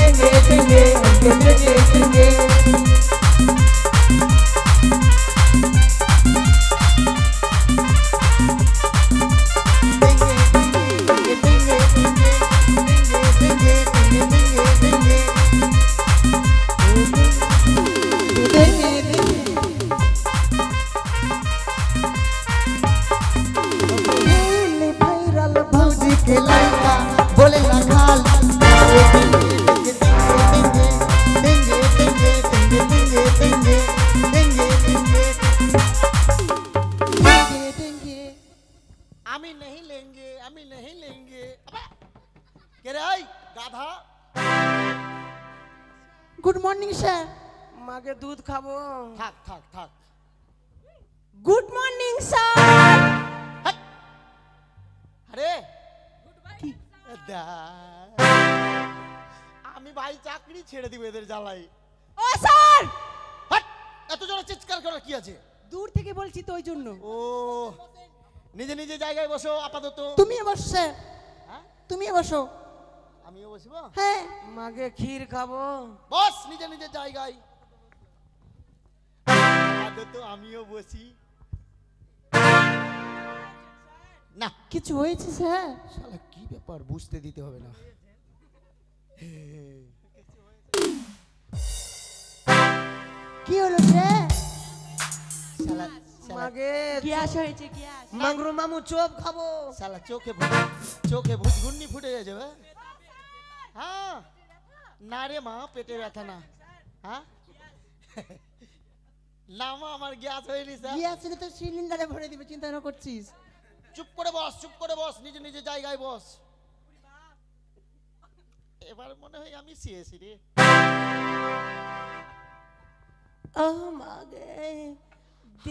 देंगे देंगे हमको देंगे देंगे আমি नहीं लेंगे, আমি नहीं लेंगे। কে রে এই গাধা? Good morning sir. মাকে দুধ খাবো। থাক থাক থাক। गुड मॉर्निंग सर আরে দা, আমি ভাই চাকরি ছেড়ে দিব এদের জ্বালাই। ओ सर হাট! এত জোরে চিৎকার করার কি আছে? দূর থেকে বলছি তো ওই জন্য ও নিজে নিজে জায়গায় বসো আপাতত। তুমিও বসো স্যার, হ্যাঁ? তুমিও বসো। আমিও বসবো? হ্যাঁ। মাকে ক্ষীর খাবো। বস নিজে নিজে জায়গায়। আপাতত আমিও বসি। না কিছু হয়েছে স্যার? শালা কি ব্যাপার বুঝতে দিতে হবে না। কি হলো স্যার? শালা মাকে গ্যাস হয়েছে গ্যাস মাংরু মামু চপ খাবো। শালা চোখে ভুজগুন্নি ফুটে গেছে বে। হ্যাঁ না রে মা, পেটে ব্যথা না। হ্যাঁ না মা, আমার গ্যাস হয়নি স্যার। গ্যাস ছিল তো সিলিন্ডারে ভরে দিবে, চিন্তা না করছিস। চুপ করে বস, চুপ করে বস, নিজে নিজে জায়গায় বস। এবার মনে হয় আমি সিএসি রে।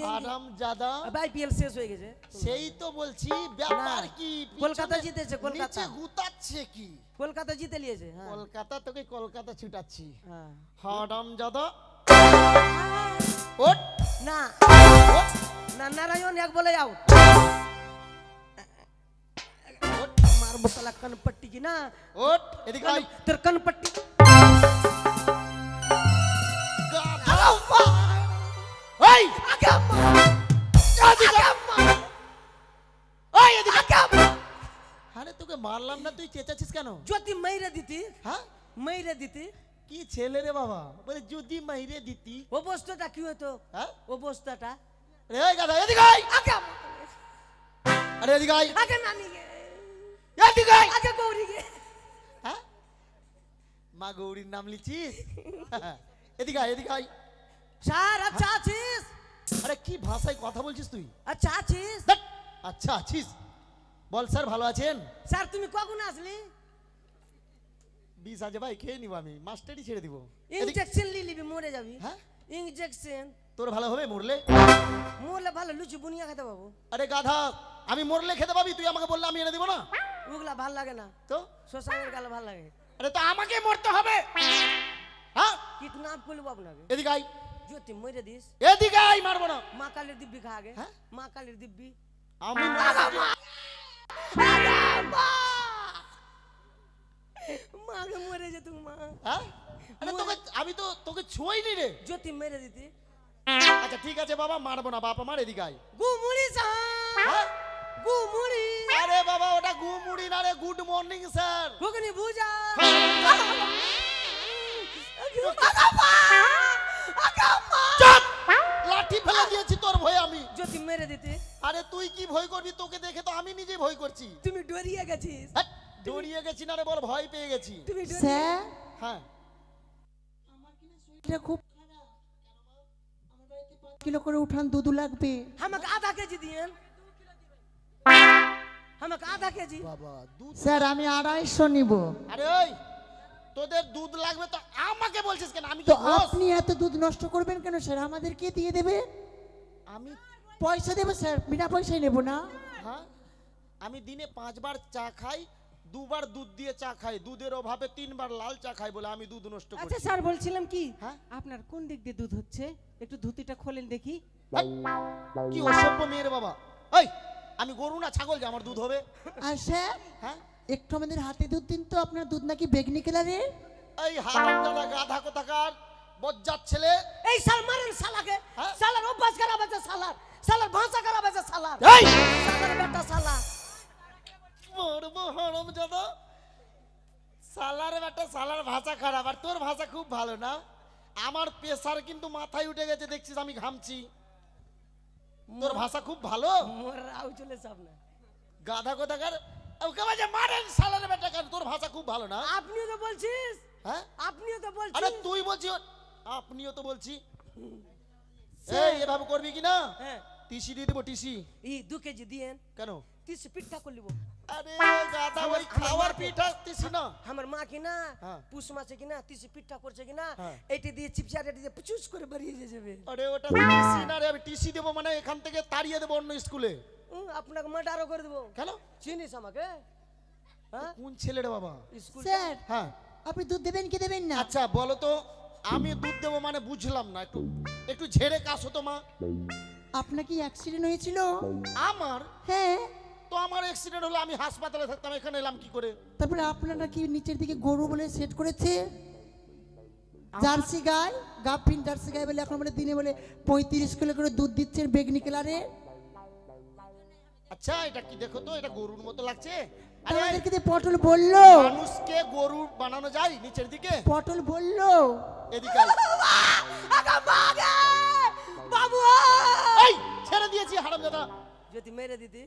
হারাম জাদা, আইপিএল শেষ হয়ে গেছে। সেই তো বলছি ব্যাপার না, কি? কলকাতা জিতেছে, কলকাতা। নিচে গুতাচ্ছে কি? কলকাতা জিতে নিয়েছে। হ্যাঁ কলকাতা, তোকে কলকাতা ছুটাচ্ছি। হ্যাঁ। হারাম জাদা ওঠ না ওঠ না, নারায়ণ এক বলে যাও। ওঠ মারবো তালা কানপট্টি কি না। ওঠ এদিকে আয়। তোর কানপট্টি এই আরে তোকে মারলাম না, তুই চেঁচাচ্ছিস কেন? যদি মাইরে দিতি, হ্যাঁ মাইরে দিতি। কি ছেলে রে বাবা, বলে যদি মাইরে দিতি। অবস্থাটা কি হতো? হ্যাঁ অবস্থাটা রে গাধা, এদিকে আয়। আরে এদিকে আয়, আগে নানি গে, এদিকে আয়। আগে গৌরী গে। হ্যাঁ মা গৌরীর নাম লিখিস? এদিকে আয়, এদিকে আয়। স্যার আচ্ছা আছিস? আরে কি ভাষায় কথা বলছিস তুই? আচ্ছা আছিস? ধ্যাৎ, আচ্ছা আছিস বল। স্যার ভালো আছেন? স্যার তুমি কখন আসলি? 20 আছে ভাই, খেয়ে নিব আমি, মাস্টারই ছেড়ে দিব। ইনজেকশন নিবি, মরে যাবি। হ্যাঁ ইনজেকশন তোর ভালো হবে মরলে? মরলে ভালো, লুচি বুনিয়া খেতে পাবো। আরে গাধা, আমি মরলে খেতে পাবি? তুই আমাকে বললে আমি এনে দিব না? ওগুলা ভাল লাগে না তো শ্মশানের গালে ভাল লাগে। আরে তো আমাকে মরতে হবে। হ্যাঁ কিডন্যাপ করবো আপনাকে। এদিকে আয়, যদি মরে দিস, এদিকে আয়, মারবো না। মা কালীর দিব্যি খা আগে। হ্যাঁ? মা কালীর দিব্যি। আমি মাকে মরে যেত মা। হ্যাঁ আরে তোকে আমি তো তোকে ছুঁইনি রে। যদি মেরে দিতি। আচ্ছা ঠিক আছে বাবা, মারবো না। বাপ আমার এদিকে আয়। গুমুড়ি হ্যাঁ? গুমুড়ি। আরে বাবা ওটা গুমুড়ি না রে, গুড মর্নিং স্যার। ঘুগনি ভুজা। চুপ! লাঠি ফেলে দিয়েছি তোর ভয়ে আমি। যদি মেরে দিতে আরে তুই কি ভয় করবি? তোকে দেখে তো আমি নিজে ভয় করছি। তুমি ডরিয়ে গেছিস। হ্যাট, দৌড়িয়ে গেছি না রে, বল ভয় পেয়ে গেছি। তুমি স্যার হ্যাঁ এটা খুব খারাপ। আমার বাড়িতে 5 কিলো করে উঠান দুধ লাগবে। আমাকে আধা কেজি দিয়েন। আমাকে আধা কেজি। বাবা দুধ। স্যার আমি 250 নিব। আরে ওই তোদের দুধ লাগবে তো আমাকে বলছিস কেন? আমি কি তো ঘোষ? আপনি এত দুধ নষ্ট করবেন কেন স্যার? আমাদেরকে দিয়ে দেবে। আমি পয়সা দেবো স্যার, বিনা পয়সায় নেব না। হ্যাঁ আমি দিনে 5 বার চা খাই, 2 বার দুধ দিয়ে চা খাই, দুধের অভাবে 3 বার লাল চা খাই বলে আমি দুধ নষ্ট আচ্ছা করছি। স্যার বলছিলাম কি হ্যাঁ? আপনার কোন দিক দিয়ে দুধ হচ্ছে একটু ধুতিটা খোলেন দেখি। হ্যাট, কি অসভ্য মেয়ের বাবা। এই আমি গরু না ছাগল যে আমার দুধ হবে? আর স্যার হ্যাঁ একটু আমাদের হাতে দুধ দিন তো। আপনার দুধ নাকি বেগনি কালারের। এই হারামজাদা গাধা কোথাকার বজ্জাত ছেলে। এই শাল মারেন শালাকে। হ্যাঁ? শালার অভ্যাস খারাপ আছে শালার। শালার ভাষা খারাপ আছে শালার। এই শালার বেটা শালা। মরবো হারামজাদা। সালার বেটা সালার ভাষা খারাপ, আর তোর ভাষা খুব ভালো না? আমার প্রেসার কিন্তু মাথায় উঠে গেছে, দেখছিস আমি ঘামছি। তোর ভাষা খুব ভালো। মোরাও চলে সামনে। গাধা কোথাকার ওকে বাজে মারেন সালার বেটা কেন? তোর ভাষা খুব ভালো না? আপনিও তো বলছিস। হ্যাঁ আপনিও তো আরে বলছিস। তুই বলছি আপনিও তো বলছি। এই এভাবে করবি কি না? হ্যাঁ টিসি দিয়ে দেবো টিসি। 2 কেজি দিয়েন। কেন? 30 পিঠা করলিব। আরে গাধা ওই খাওয়ার পিঠা টিসি না। আমার মা কি না হ্যাঁ। পুষ মাসে কি না 30 পিঠা করছে কি না, হ্যাঁ। এইটা দিয়ে চিপচাট এটা দিয়ে পুচুস করে বেরিয়ে যাবে। আরে ওটা টিসি না রে, আমি টিসি দেবো মানে এখান থেকে তাড়িয়ে দেবো অন্য স্কুলে। আপনাকে মার্ডারও করে দেবো। কেন? চিনিস আমাকে? হ্যাঁ কোন ছেলে রে বাবা? স্কুল। স্যার হ্যাঁ আপনি দুধ দেবেন কি দেবেন না? আচ্ছা বলো তো, আমি দুধ দেবো মানে বুঝলাম না। একটু একটু ঝেড়ে কাশো তো মা। আপনার কি অ্যাক্সিডেন্ট হয়েছিল? আমার হ্যাঁ। তো আমার অ্যাক্সিডেন্ট হলো, আমি হাসপাতালে থাকতাম, এখানে এলাম কি করে? তারপরে আপনারা কি নিচের দিকে গরু বলে সেট করেছে? জার্সি গাই, গাফিন জার্সি গাই বলে এখন বলে দিনে বলে 35 কিলো করে দুধ দিচ্ছে বেগনি কালারে। আচ্ছা এটা কি দেখো তো, এটা গরুর মতো লাগছে। আরে আমাদেরকে দিয়ে পটল বললো। মানুষকে গরু বানানো যায় নিচের দিকে? পটল বললো। এদিকে আয়। বাবু এই ছেড়ে দিয়েছি হারামজাদা। যদি মেরে দিতি।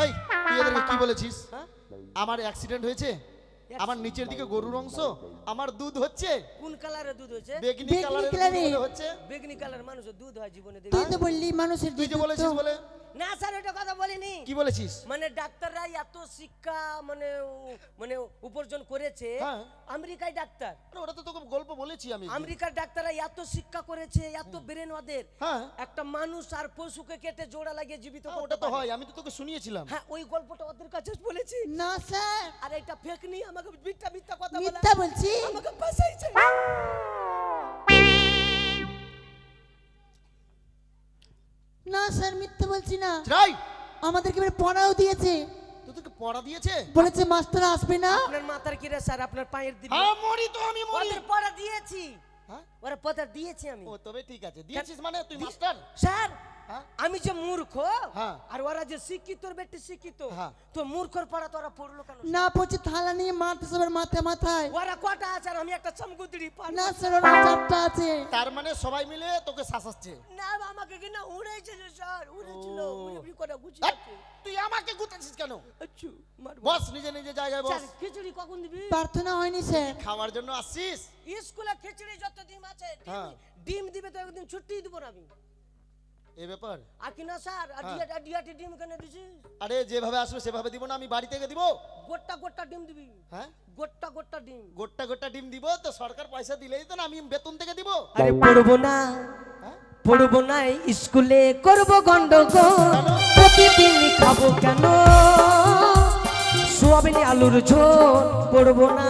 এই তুই এদেরকে কি বলেছিস? হ্যাঁ? আমার অ্যাক্সিডেন্ট হয়েছে, আমার নিচের দিকে গরুর অংশ, আমার দুধ হচ্ছে কোন কালারের দুধ হয়েছে? বেগনি বেগনি কালারের কালারের। দুধ হচ্ছে। বেগনি কালার মানুষের দুধ হয় জীবনে তুই দেখি। তো বললি মানুষের তুই দুধ যে বলেছিস তো। বলে। না স্যার এটা কথা বলিনি। কি বলেছিস? মানে ডাক্তাররা এত শিক্ষা মানে মানে উপার্জন করেছে। হ্যাঁ। আমেরিকায় ডাক্তার, আরে ওটা তো তোকে গল্প বলেছি আমি। আমেরিকার ডাক্তাররা এত শিক্ষা করেছে, এত ব্রেন ওদের। হ্যাঁ একটা মানুষ আর পশুকে কেটে জোড়া লাগিয়ে জীবিত হ্যাঁ, করতে ওটা তো পারে। হয়, আমি তো তোকে শুনিয়েছিলাম। হ্যাঁ ওই গল্পটা ওদের কাছে বলেছি। না স্যার আর এটা ফেক নি, আমাকে মিথ্যা মিথ্যা কথা বলে মিথ্যা বলছি। আমাকে ফাঁসাইছে। না স্যার মিথ্যা বলছি না। রাই আমাদেরকে এবারে পড়াও দিয়েছে। তোকে পড়া দিয়েছে? বলেছে মাস্টার আসবে না। আপনার মাথার কি রে স্যার? আপনার পায়ের দিবি। হ্যাঁ মরি তো আমি মরি। ওদের পড়া দিয়েছি। হ্যাঁ ওরা পড়া দিয়েছি আমি। ও তবে ঠিক আছে, দিয়েছিস মানে তুই মাস্টার? স্যার হ্যাঁ আমি যে মূর্খ, হ্যাঁ। আর ওরা যে শিক্ষিত বেটি শিক্ষিত, হ্যাঁ। তো মূর্খর পড়া তো ওরা পড়লো কেন? না পড়ছে থালা নিয়ে মারতে সবার মাথায় মাথায়। ওরা কটা আছে আর আমি একটা চমকুদড়ি পান। না স্যার ওরা 4টা আছে। তার মানে সবাই মিলে তোকে শাসাচ্ছে? না আমাকে কি না উড়েছে যে স্যার, উড়েছিল। ও। উড়ে উড়ে কটা গুছি হ্যাট, আছে। তুই আমাকে গুতাছিস কেন? আচ্ছা মারবো। বস নিজে নিজে জায়গায় বস। স্যার খিচুড়ি কখন দিবি? প্রার্থনা হয়নি স্যার। খাওয়ার জন্য আসছিস? স্কুলে খিচুড়ি যত ডিম আছে, হ্যাঁ। ডিম দিবে তো একদিন ছুটি দিব না আমি। এই ব্যাপার? আর কি না স্যার, আর হ্যাঁ। ডিয়াটি ডিম কেন দিছিস? আরে যেভাবে আসবে সেভাবে দিব না, আমি বাড়ি থেকে দিব। গোটা গোটা ডিম দিবি। হ্যাঁ গোটা গোটা ডিম। গোটা গোটা ডিম দিব তো সরকার পয়সা দিলেই তো না, আমি বেতন থেকে দিব। আরে পড়বো না, হ্যাঁ পড়বো না স্কুলে, করব গন্ডগোল, প্রতিদিন খাবো কেন সোয়াবিন আলুর ঝোল? পড়বো না,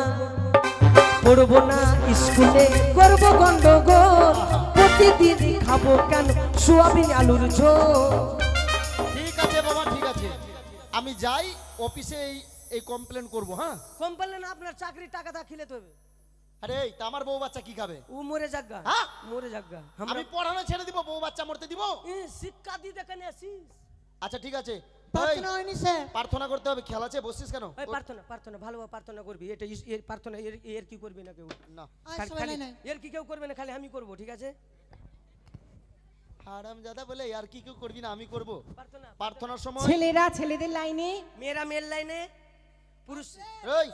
পড়বো না স্কুলে, করব গন্ডগোল, প্রতিদিন খাবো কেন সোয়াবিন আলুর ঝোল? ঠিক আছে বাবা, ঠিক আছে, আমি যাই অফিসে এই কমপ্লেন করব। হ্যাঁ কোম্পানি না আপনার চাকরি টাকা দা খিলে তবে। আরে এই তা আমার বউ বাচ্চা কি খাবে? ও মরে যাগা। হ্যাঁ? মরে যাগা। আমি পড়ানো ছেড়ে দিব, বউ বাচ্চা মরতে দিব? শিক্ষা দিতে কেন আসিস? আচ্ছা ঠিক আছে, প্রার্থনা হয়নি স্যার। প্রার্থনা করতে হবে, খেলা আছে, বসছিস কেন? এই প্রার্থনা প্রার্থনা ভালোভাবে প্রার্থনা করবি। এটা এর প্রার্থনা এর কি করবি না কেউ? না আয় খালি- সবাই খালি লাইনে। এর কি কেউ করবে না, খালি আমি করব, ঠিক আছে? হারামজাদা বলে আর কি কেউ করবি না, আমি করব। প্রার্থনা প্রার্থনার সময় ছেলেরা ছেলেদের লাইনে, মেয়েরা মেয়ের লাইনে, পুরুষ এই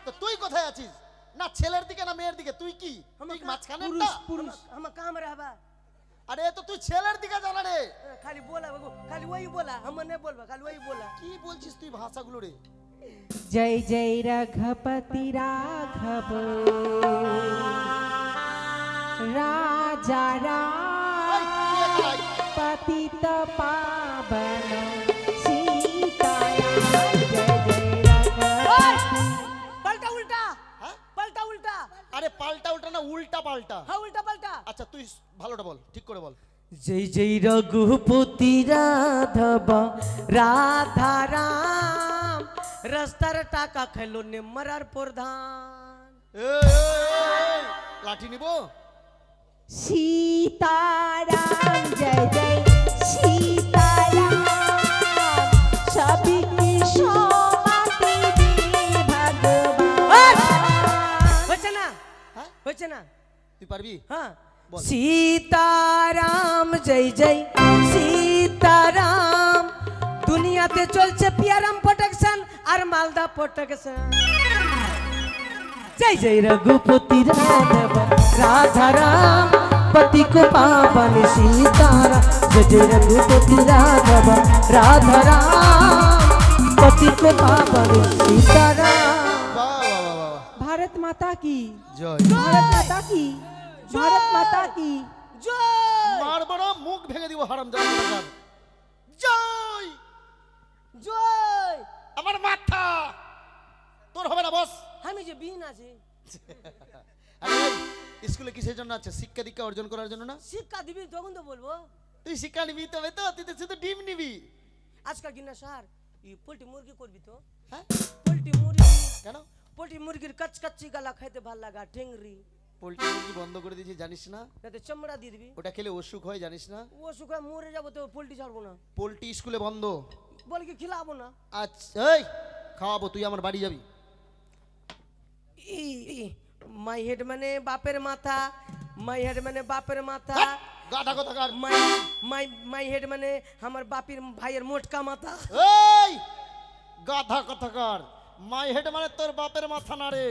তো তুই কোথায় আছিস? না ছেলের দিকে না মেয়ের দিকে, তুই কি তুই মাঝখানে? পুরুষ পুরুষ हम काम रहबा। আরে তো তুই ছেলের দিকে জানা রে। खाली बोला वो, खाली वही बोला, हम नहीं बोलबा, खाली वही बोला। কি বলছিস তুই ভাষাগুলো রে? জয় জয় রঘপতি রাঘব রাজা এই, তুই এখানে আয়। রাম পতিত পাবন সীতারাম। জয় জয় রঘপতি। पलटा उल्टा, হ্যাঁ? पलटा उल्टा, আরে পাল্টা উল্টা না উল্টা পাল্টা। हाँ उल्टा पलटा। আচ্ছা তুই ভালোটা বল, ঠিক করে বল। जय जय रघुपति राधव राधा राम রাস্তার টাকা খেলো নেমরার প্রধান। এই, লাঠি নিব? সীতারাম জয় জয় সীতারাম সবিকে সমাতি দে ভগবান। হচ্ছে না, হ্যাঁ হচ্ছে না, তুই পারবি? হ্যাঁ। বল। সীতারাম জয় জয় সীতারাম, দুনিয়াতে চলছে পিয়ারাম প্রোটেকশন আর মালদা প্রোটেকশন। जय जय रघुपति राघव राधा राम पति को पावन सीताराम। जय जय रघुपति राघव राधा राम पति को पावन सीताराम। বাহ বাহ বাহ বাহ, ভারত মাতা কি, জয়। ভারত মাতা কি, ভারত মাতা কি। জয় মারবো না, মুখ ভেঙে দিব হারামজাদা কোথাকার। জয়। জয়। আমার মাথা তোর হবে না বস। আমি যে বিন আছি, আরে এই, স্কুলে কিসের জন্য আছে? শিক্ষা দীক্ষা অর্জন করার জন্য না? শিক্ষা দিবি তখন তো বলবো। তুই শিক্ষা নিবি তবে তো, তুই তো শুধু ডিম নিবি। আজকাল কিনা স্যার এই পোল্ট্রি মুরগি করবি তো? হ্যাঁ পোল্ট্রি মুরগি, কেন? পোল্ট্রি মুরগির কচকচি গালা খাইতে ভাল লাগা, ঠেংরি পোল্ট্রি মুরগি বন্ধ করে দিয়েছি জানিস না? যাতে চামড়া দিয়ে দিবি। ওটা খেলে অসুখ হয় জানিস না? ও শুকা মরে যাবো তো, পোল্ট্রি ছাড়বো না। পোল্ট্রি স্কুলে বন্ধ। বল কি খিলাবো না? আচ্ছা এই খাওয়াবো, তুই আমার বাড়ি যাবি। মাই হেড মানে বাপের মাথা, মাই হেড মানে বাপের মাথা, গাধা কোথাকার। মাই মাই মাই হেড মানে আমার বাপির ভাইয়ের মোটকা মাথা। এই গাধা কোথাকার। মাই হেড মানে তোর বাপের মাথা না রে।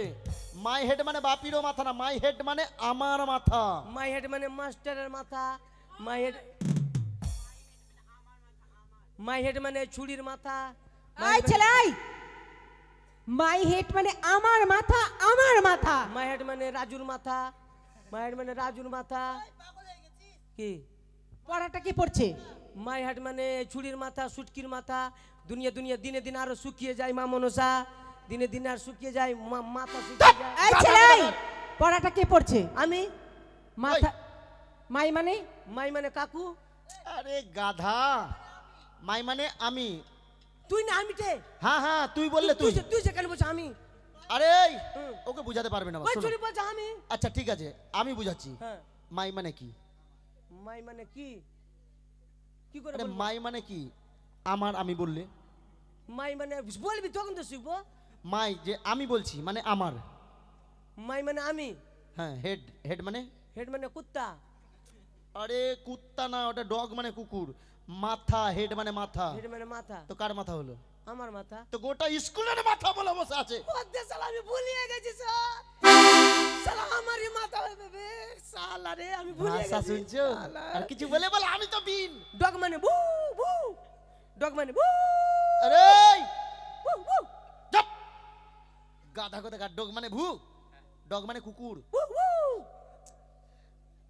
মাই হেড মানে বাপিরও মাথা না, মাই হেড মানে আমার মাথা। মাই হেড মানে মাস্টারের মাথা, মাই হেড মাই হেড মানে ছুরির মাথা। আই ছেলাই, মাই হেড মানে আমার মাথা, আমার মাথা। মাই হেড মানে রাজুর মাথা, মাই হেড মানে রাজুর মাথা। কি পড়াটা কি পড়ছে? মাই হেড মানে ছুরির মাথা, সুটকির মাথা। দুনিয়া দুনিয়া দিনে দিনে আরো শুকিয়ে যায় মা মনসা, দিনে দিনে আর শুকিয়ে যায় মাথা শুকিয়ে যায়। এই ছেলাই, পড়াটা কে পড়ছে? আমি মাথা মাই মানে মাই মানে কাকু, আরে গাধা, মাই মানে আমি। তুই না আমি টে। হ্যাঁ হ্যাঁ তুই বললে তুই। তুই যে কেন বলছ আমি? আরে এই, ওকে বুঝাতে পারবে না। ওই শোনো। চুরি বলছ আমি। আচ্ছা ঠিক আছে আমি বুঝাচ্ছি। হ্যাঁ মাই মানে কি? মাই মানে কি? কি করে আরে বলবো? মাই মানে কি? আমার আমি বললে মাই মানে বলবি তখন তো শিখবো। মাই যে আমি বলছি মানে আমার। মাই মানে আমি, হ্যাঁ হেড, হেড মানে? হেড মানে কুত্তা। আরে কুত্তা না, ওটা ডগ মানে কুকুর। মাথা, হেড মানে মাথা। হেড মানে মাথা। তো কার মাথা হলো? আমার মাথা। তো গোটা স্কুলের মাথা বলে বসে আছে। ওদে শালা আমি ভুলিয়ে গেছি স্যার। শালা আমারই মাথা হবে বে শালা রে, আমি ভুলিয়ে ভাষা গেছি। শুনছো? আর কিছু বলে বলে আমি তো বিন। ডগ মানে বু বু, ডগ মানে বু আরে বু বু চুপ! গাধা কোথাকার। ডগ মানে ভু, ডগ মানে কুকুর। বু বু।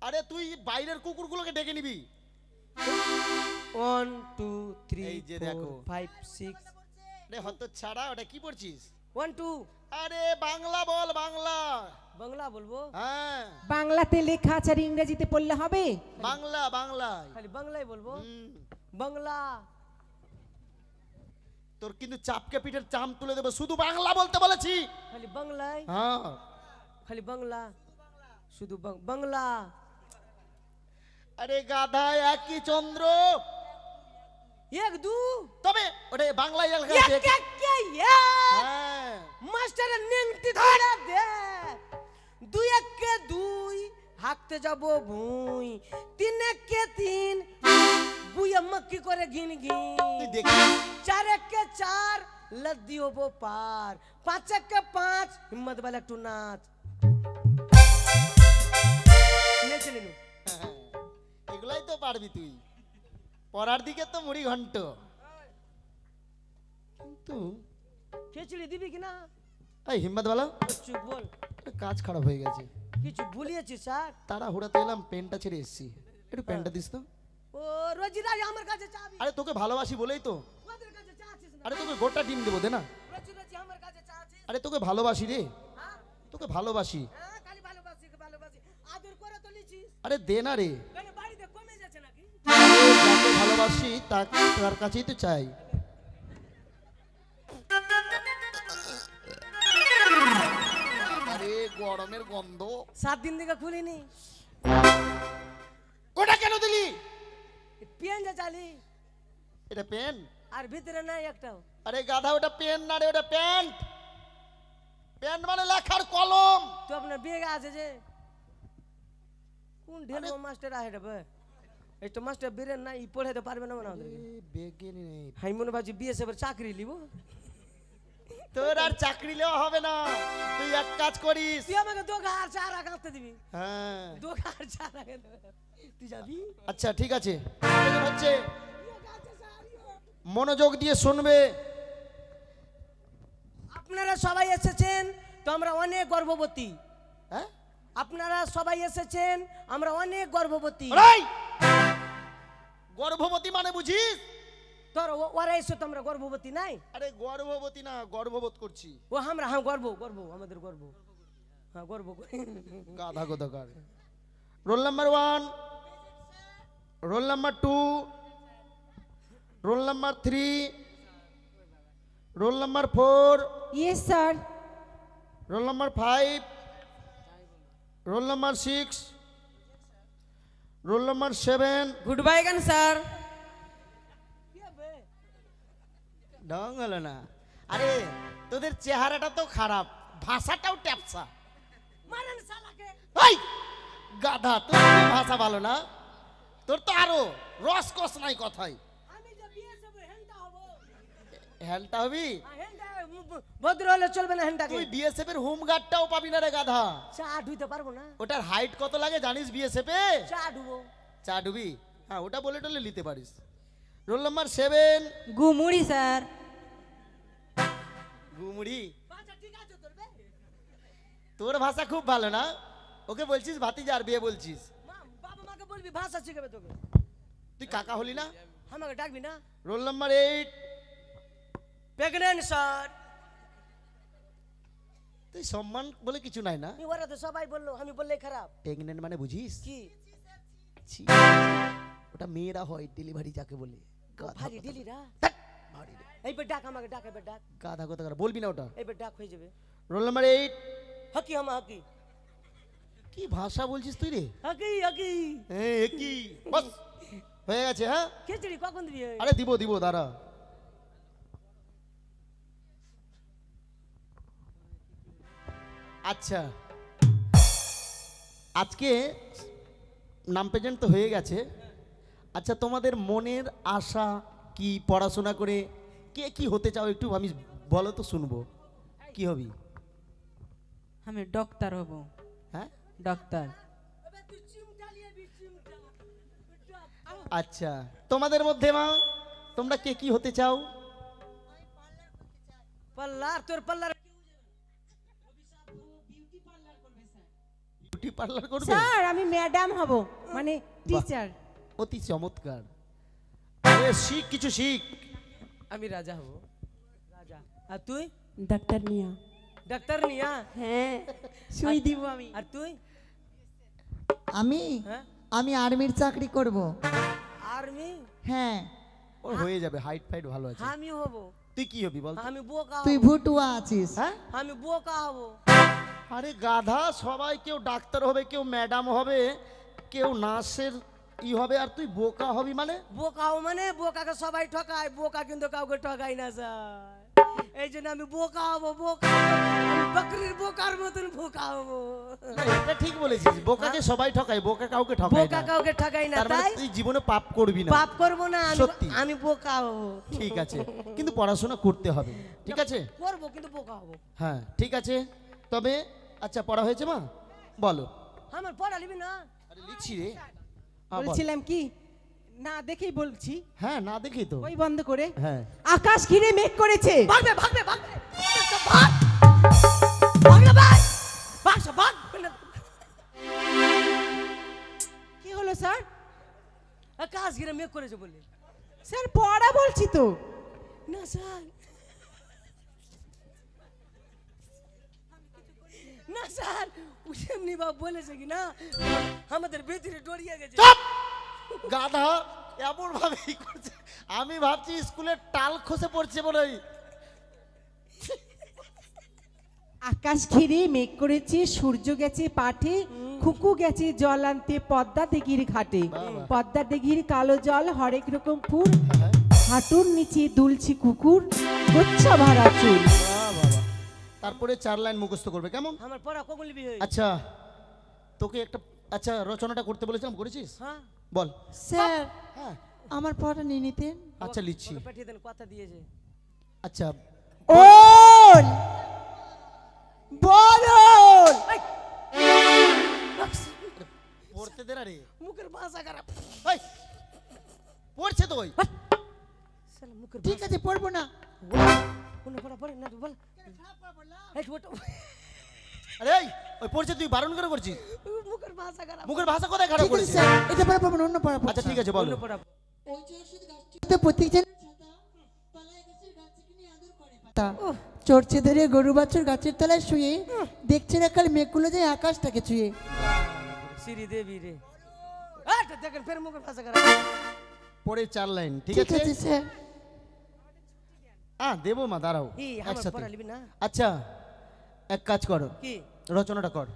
আরে তুই বাইরের কুকুরগুলোকে ডেকে নিবি। 1 2 3 এই যে দেখো। 4 5 6। আরে হত ছাড়া, ওটা কি পড়ছিস? 1 2। আরে বাংলা বল, বাংলা। বাংলা বলবো? হ্যাঁ বাংলাতে লেখা আছে আর ইংরেজিতে পড়লে হবে? বাংলা, বাংলায়। খালি বাংলাই বলবো? হুম। বাংলা। তোর কিন্তু চাপকে পিঠের চাম তুলে দেবো, শুধু বাংলা বলতে বলেছি। খালি বাংলাই, হ্যাঁ খালি বাংলা, শুধু বাংলা। আরে গাধা একই চন্দ্র। এক দু তবে ওটা বাংলা এলাকা এক এক কে এক হ্যাঁ মাস্টার নেংটি ধরে দে দুই এক কে দুই হাঁকতে যাব ভুঁই তিন এক কে তিন বুয়া মক্কি করে ঘিন ঘিন তুই দেখি চার এক কে চার लद्दी हो पार पाँच के पाँच हिम्मत वाला टू नाच এগুলাই তো পারবি তুই পড়ার দিকে তো মুড়ি ঘন্ট কিন্তু খেচড়ি দিবি কি না এই হিম্মত বলো চুপ বল কাজ খারাপ হয়ে গেছে কিছু ভুলিয়েছিস স্যার তারা হুড়াতে এলাম পেনটা ছেড়ে এসেছি একটু পেনটা দিস তো ও রোজিরাজ আমার কাছে চাবি আরে তোকে ভালোবাসি বলেই তো ওদের কাছে চাচ্ছিস না আরে তোকে গোটা ডিম দেবো দে না রোজিরাজ আমার কাছে চাচ্ছিস আরে তোকে ভালোবাসি রে হ্যাঁ তোকে ভালোবাসি হ্যাঁ খালি ভালোবাসি আদর করে তো লিছিস আরে দে না রে কেন বাড়িতে কমে যাচ্ছে নাকি যাকে ভালোবাসি তার কাছেই তো চাই আরে গরমের গন্ধ 7 দিন থেকে খুলিনি ওটা কেন দিলি পেন যা চালি এটা পেন আর ভিতরে নাই একটাও আরে গাধা ওটা পেন না রে ওটা প্যান্ট প্যান্ট মানে লেখার কলম তো আপনার বেগ আছে যে কোন ঢেলো মাস্টার আহে রে এই তো মাস্টার বেরেন নাই পড়াতে পারবে না মনে হয় বেগে নেই হাই মনে ভাবছি বিএসএফ এর চাকরি লিব তোর আর চাকরি নেওয়া হবে না তুই এক কাজ করিস তুই আমাকে দোকা আর চারা কাটতে দিবি হ্যাঁ দোকা আর চারা তুই যাবি আচ্ছা ঠিক আছে এখন হচ্ছে মনোযোগ দিয়ে শুনবে আপনারা সবাই এসেছেন তো আমরা অনেক গর্ভবতী হ্যাঁ আপনারা সবাই এসেছেন আমরা অনেক গর্ভবতী এই! গর্ভবতী মানে বুঝিস তোর ওরা এসে তো আমরা গর্ভবতী নাই আরে গর্ভবতী না গর্ভবোধ করছি ও আমরা হ্যাঁ গর্ব আমাদের গর্ব হ্যাঁ গর্ব করি গাধা গোদাকার roll number 1 roll number 2 roll number 3 roll number 4 yes sir roll number 5 roll number 6 roll number 7 good bye गन सर ঢং হলো না আরে তোদের চেহারাটা তো খারাপ ভাষাটাও ট্যাপসা মারেন শালাকে এই গাধা তোর তো ভাষা ভালো না তোর তো আরো রসকস নাই কথাই আমি যে বিএসএফ হেন্টা হব হ্যালটা হবি হেন্টা ভদ্র হলে চলবে না হেন্টাকে তুই বিএসএফ এর হোম গার্ডটাও পাবি না রে গাধা চা ধুইতে পারবো না ওটার হাইট কত লাগে জানিস বিএসএফ এ চা ধুবো চা ডুবি হ্যাঁ ওটা বলে টলে নিতে পারিস রোল নাম্বার 7 गुमुड़ी सर গুমড়ি আচ্ছা ঠিক আছে তোর বে তোর ভাষা খুব ভালো না ওকে বলছিস ভাতিজা আর বিয়ে বলছিস বাবা মাকে বলবি ভাষা শিখাবে তোকে তুই কাকা হলি না আমাকে ডাকবি না রোল নাম্বার 8 প্রেগনেন্ট স্যার তুই সম্মান বলে কিছু নাই না ওরা তো সবাই বললো আমি বললেই খারাপ প্রেগনেন্ট মানে বুঝিস কি ছি, ওটা মেয়েরা হয় ডেলিভারি যাকে বলে গাধা ভারী কোথাকার। ডিলিরা ধ্যাৎ, ভারী রে। এই বে ডাক আমাকে ডাক এবার ডাক গাধা কথা বলবি না ওটা এই বে ডাক হয়ে যাবে রোল নাম্বার 8 হকি হামা হকি কি ভাষা বলছিস তুই রে হকি হকি এই কি বাস হয়ে গেছে হ্যাঁ খিচড়ি কখন দিবি আরে দিব দিব দাঁড়া আচ্ছা আজকে নাম প্রেজেন্ট তো হয়ে গেছে আচ্ছা তোমাদের মনের আশা কি পড়াশোনা করে কে কি হতে চাও একটু আমি বলো তো শুনবো কি হবি हमें डॉक्टर होबो হ্যাঁ डॉक्टर আচ্ছা তোমাদের মধ্যে মা তোমরা কে কি হতে চাও পাল্লার তোর পাল্লার বিউটি পার্লার করবে सर আমি ম্যাডাম হব মানে টিচার অতি চমৎকার আরে শিখ কিছু শিখ আমি রাজা হব রাজা আর তুই ডাক্তার নিয়া ডাক্তার নিয়া হ্যাঁ সুই দিব আমি আর তুই আমি হ্যাঁ আমি আর্মির চাকরি করব আর্মি হ্যাঁ ওর হয়ে যাবে হাইট ফাইট ভালো আছে আমি হব তুই কি হবি বল তো? আমি বোকা তুই হব ভুটুয়া আছিস হ্যাঁ আমি বোকা হব আরে গাধা সবাই কেউ ডাক্তার হবে কেউ ম্যাডাম হবে কেউ নার্সের ই হবে আর তুই বোকা হবি মানে? বোকাও মানে বোকাকে সবাই ঠকায়, বোকা কিন্তু কাউকে ঠকাই না স্যার। এই জন্য আমি বোকা হবো, বোকা হবো। আমি বকরির বোকার মতন বোকা হবো। না, এটা ঠিক বলেছিস, বোকাকে সবাই ঠকায়, বোকা কাউকে ঠকায় বোকা না। কাউকে ঠকাই না, তার মানে তাই তুই জীবনে পাপ করবি না। পাপ করবো না, সত্যি। আমি বোকা হবো। ঠিক আছে, কিন্তু পড়াশোনা করতে হবে, ঠিক আছে? করবো কিন্তু বোকা হবো। হ্যাঁ ঠিক আছে। তবে আচ্ছা, পড়া হয়েছে মা? বলো। আমার পড়া লিবি না? আরে লিখছি রে। বল। বলছিলাম কি, না দেখেই বলছি, হ্যাঁ না দেখি তো। ওই বন্ধ করে। হ্যাঁ আকাশ ঘিরে মেঘ করেছে। ভাগবে ভাগবে ভাগবে, ভাগ ভাগ না ভাই, ভাগ সব ভাগ। কি হলো স্যার? আকাশ ঘিরে মেঘ করেছে বলে। স্যার পড়া বলছি তো। না স্যার, না স্যার, উসেমনি বাবু বলেছে কি না আমাদের ভিতরে ডরিয়ে গেছে। চুপ! গাধা এমন ভাবে ই করছে, আমি ভাবছি স্কুলে টাল খসে পড়ছে বলে। আকাশ ঘিরে মেঘ করেছে, সূর্য গেছে পাঠে, খুকু গেছে জল আনতে পদ্মা দিঘির ঘাটে। পদ্মা দিঘির কালো জল হরেক রকম ফুল, হাঁটুর নিচে দুলছে কুকুর, গোচ্ছা ভরা চুল। বাবা, তারপরে 4 লাইন মুখস্থ করবে, কেমন? আমার পড়া কখন লিবি? আচ্ছা তোকে একটা, আচ্ছা রচনাটা করতে বলেছিলাম, করেছিস? হ্যাঁ, বল। স্যার হ্যাঁ আমার পড়াটা নিয়ে নিতেন। আচ্ছা লিখছি। ওকে পাঠিয়ে দেন, কথা দিয়েছে। আচ্ছা ওল বরল পড়তে দে না রে। মুখের ভাষা খারাপ। এই, পড়ছে তো ওই। শালা মুখের ঠিক আছে পড়বো না। কোন পড়া পড়ে না, বল। এই ওটা আরে এই, ওই পড়ছে, তুই বারণ করে করছিস। মুখের ভাষা খারাপ। মুখের ভাষা কোথায় খারাপ ঠিক আছে করেছিস? স্যার, এটা পড়া পড়বো না, অন্য পড়া আচ্ছা ঠিক আছে, বলো। অন্য পড়া। প্রত্যেকজন চড়ছে ধরে গরু বাছুর গাছের তলায় শুয়ে, দেখছে না কাল মেঘগুলো যায় আকাশটাকে ছুঁয়ে। শ্রী দেবী রে, এটা দেখেন ফের মুখের ভাষা খারাপ। পরে 4 লাইন, ঠিক ঠিক আছে? আছে স্যার। দেবো মা, দাঁড়াও এই আমার একসাথে। পড়া লিবি না? আচ্ছা এক কাজ করো, কি রচনাটা কর।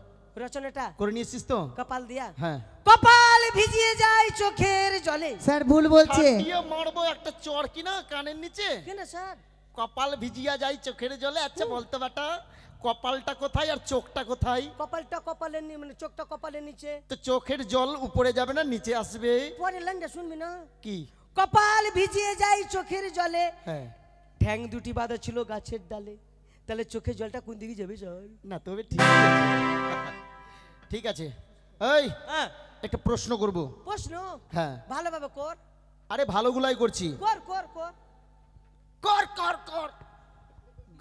রচনাটা করে নিয়েছিস তো? কপাল দিয়া। হ্যাঁ। কপাল ভিজিয়ে যায় চোখের জলে। স্যার ভুল বলছে। দিয়ে মারবো একটা চড় কিনা কানের নিচে। কেন স্যার? কপাল ভিজিয়া যায় চোখের জলে। আচ্ছা বলতে বেটা, কপালটা কোথায় আর চোখটা কোথায়? কপালটা কপালের মানে চোখটা কপালের নিচে। তো চোখের জল উপরে যাবে না নিচে আসবে? পরে লাইনটা শুনবি না? কি? কপাল ভিজিয়ে যায় চোখের জলে, হ্যাঁ। ঠ্যাং দুটি বাঁধা ছিল গাছের ডালে, তাহলে চোখের জলটা কোন দিকে যাবে স্যার? না তবে ঠিক আছে। ঠিক আছে, এই হ্যাঁ, একটা প্রশ্ন করব। প্রশ্ন হ্যাঁ। ভালোভাবে কর। আরে ভালোগুলাই করছি। কর কর কর কর কর কর,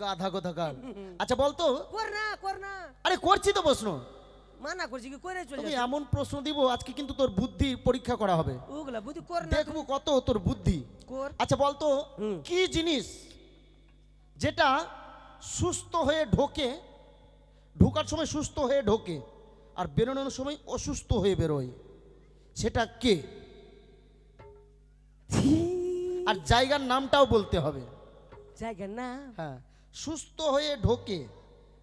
গাধা কোথাকার। আচ্ছা বলতো। কর না কর না, আরে করছি তো প্রশ্ন। মানা করছি কি করে চলে আমি যাচ্ছে? এমন প্রশ্ন দিব আজকে, কিন্তু তোর বুদ্ধি পরীক্ষা করা হবে। ওগুলা বুদ্ধি কর না, দেখবো কত তোর বুদ্ধি। কর। আচ্ছা বলতো, হুম। কি জিনিস যেটা সুস্থ হয়ে ঢোকে, ঢোকার সময় সুস্থ হয়ে ঢোকে আর বেরোনোর সময় অসুস্থ হয়ে বেরোয়, সেটা কে? আর জায়গার নামটাও বলতে হবে। জায়গা না, হ্যাঁ, সুস্থ হয়ে ঢোকে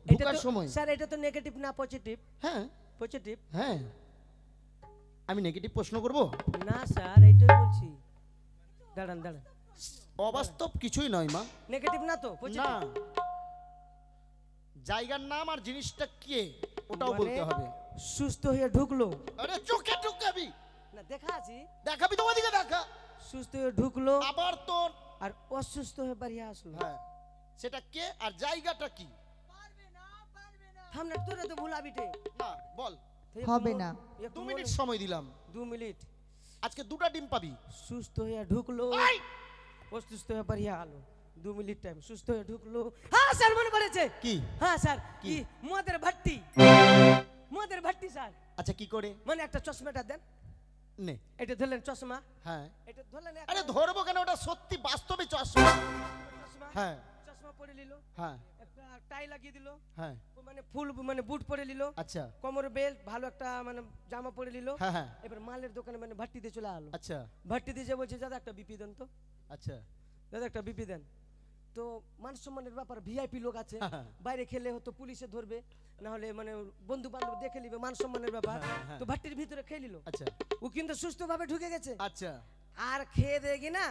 এটা ঢোকার তো সময়। স্যার এটা তো নেগেটিভ না পজিটিভ? হ্যাঁ পজিটিভ হ্যাঁ, আমি নেগেটিভ প্রশ্ন করব না স্যার, এইটাই বলছি। দাঁড়ান দাঁড়ান, অবাস্তব কিছুই নয় মা। নেগেটিভ না তো না, পজিটিভ? জায়গার নাম আর জিনিসটা কে ওটাও মানে বলতে হবে। সুস্থ হয়ে ঢুকলো আরে চোখে ঢুকাবি, না, দেখা আছি। দেখাবি তো ওদিকে দেখা। সুস্থ হয়ে ঢুকলো আবার তোর। আর অসুস্থ হয়ে বাড়িয়ে আসলো। হ্যাঁ, সেটা কে আর জায়গাটা কি? সামনে তোরে তো ভুলাবিটে। না বল। হবে না। 2 মিনিট সময় দিলাম। 2 মিনিট। আজকে 2টা ডিম পাবি। সুস্থ হয়ে ঢুকলো, এই! অসুস্থ হয়ে বাড়িয়ে আলো। 2 মিনিট টাইম। সুস্থ হয়ে ঢুকলো। হ্যাঁ স্যার, মনে পড়েছে। কি? হ্যাঁ স্যার, কি? কি মদের ভাট্টি। মদের ভাট্টি স্যার, আচ্ছা কি করে? মানে একটা চশমাটা দেন। নে। এটা ধরলেন চশমা, হ্যাঁ। এটা ধরলেন একটা আরে ধরবো কেন, ওটা সত্যি বাস্তবে চশমা। চশমা। হ্যাঁ চশমা পরে নিল, হ্যাঁ একটা টাই লাগিয়ে দিল, হ্যাঁ। মানে ফুল মানে বুট পরে নিল, আচ্ছা কোমর বেল্ট ভালো একটা মানে জামা পরে নিল। হ্যাঁ হ্যাঁ। এবার মালের দোকানে মানে ভাট্টি দিয়ে চলে আলো। আচ্ছা ভাট্টি দিয়ে যে বলছে দাদা একটা বিপি দেন তো, আচ্ছা। দাদা একটা বিপি দেন। তো মান সম্মানের ব্যাপার ভিআইপি লোক আছে বাইরে খেলে হয়তো পুলিশে ধরবে না হলে মানে বন্ধু বান্ধব দেখে নিবে মান সম্মানের ব্যাপার তো ভাট্টির ভিতরে খেয়ে নিল আচ্ছা ও কিন্তু সুস্থভাবে ঢুকে গেছে আচ্ছা আর খেয়ে দেখি না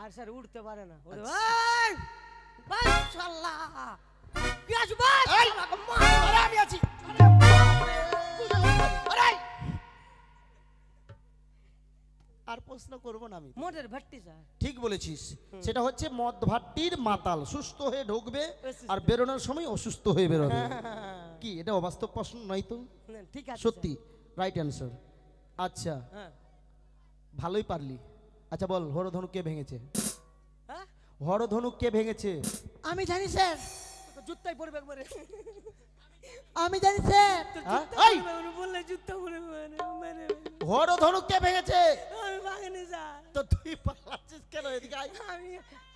আর স্যার উঠতে পারে না ওরে ভাই মাশাআল্লাহ পিয়াজ বাস আরে আমি আছি আরে আর প্রশ্ন করব না আমি মোটের ভাট্টি স্যার ঠিক বলেছিস সেটা হচ্ছে মদ ভাট্টির মাতাল সুস্থ হয়ে ঢুকবে আর বেরোনোর সময় অসুস্থ হয়ে বেরোবে কি এটা অবাস্তব প্রশ্ন নয় তো ঠিক আছে সত্যি রাইট অ্যান্সার আচ্ছা হ্যাঁ ভালোই পারলি আচ্ছা বল হরধনু কে ভেঙেছে হ্যাঁ হরধনু কে ভেঙেছে আমি জানি স্যার, জুতাই পড়বে একবারে আমি জানি স্যার। হ্যাঁ? এই, বললে জুতা পড়ে মানে হরধনু কে ভেঙেছে আমি ভাঙিনি স্যার তো তুই পালাচ্ছিস কেন এদিকে আয়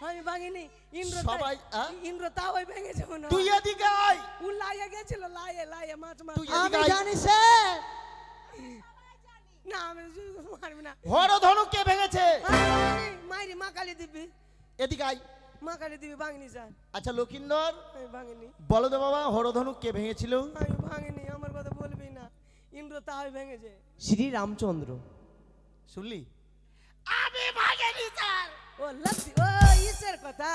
আমি ভাঙিনি ইন্দ্র সবাই, হ্যাঁ? ইন্দ্র তাও ভেঙেছে মনে তুই এদিকে আয় ও লাইয়ে গেছিল লাইয়ে মাছ মাছ তুই আমি এদিকে আয় জানি স্যার। না আমি মারবি না হরধনু কে ভেঙেছে মাইরি মা কালী দিবি এদিকে আয় মা কালী দিবি ভাঙিনি স্যার আচ্ছা লক্ষিন্দর আমি ভাঙিনি বলো তো বাবা হরধনু কে ভেঙেছিল আমি ভাঙিনি আমার কথা বলবি না ইন্দ্র তাই ভেঙেছে শ্রী রামচন্দ্র শুনলি আমি ভাঙিনি স্যার ও লক্ষ্মী ও ঈশ্বর কথা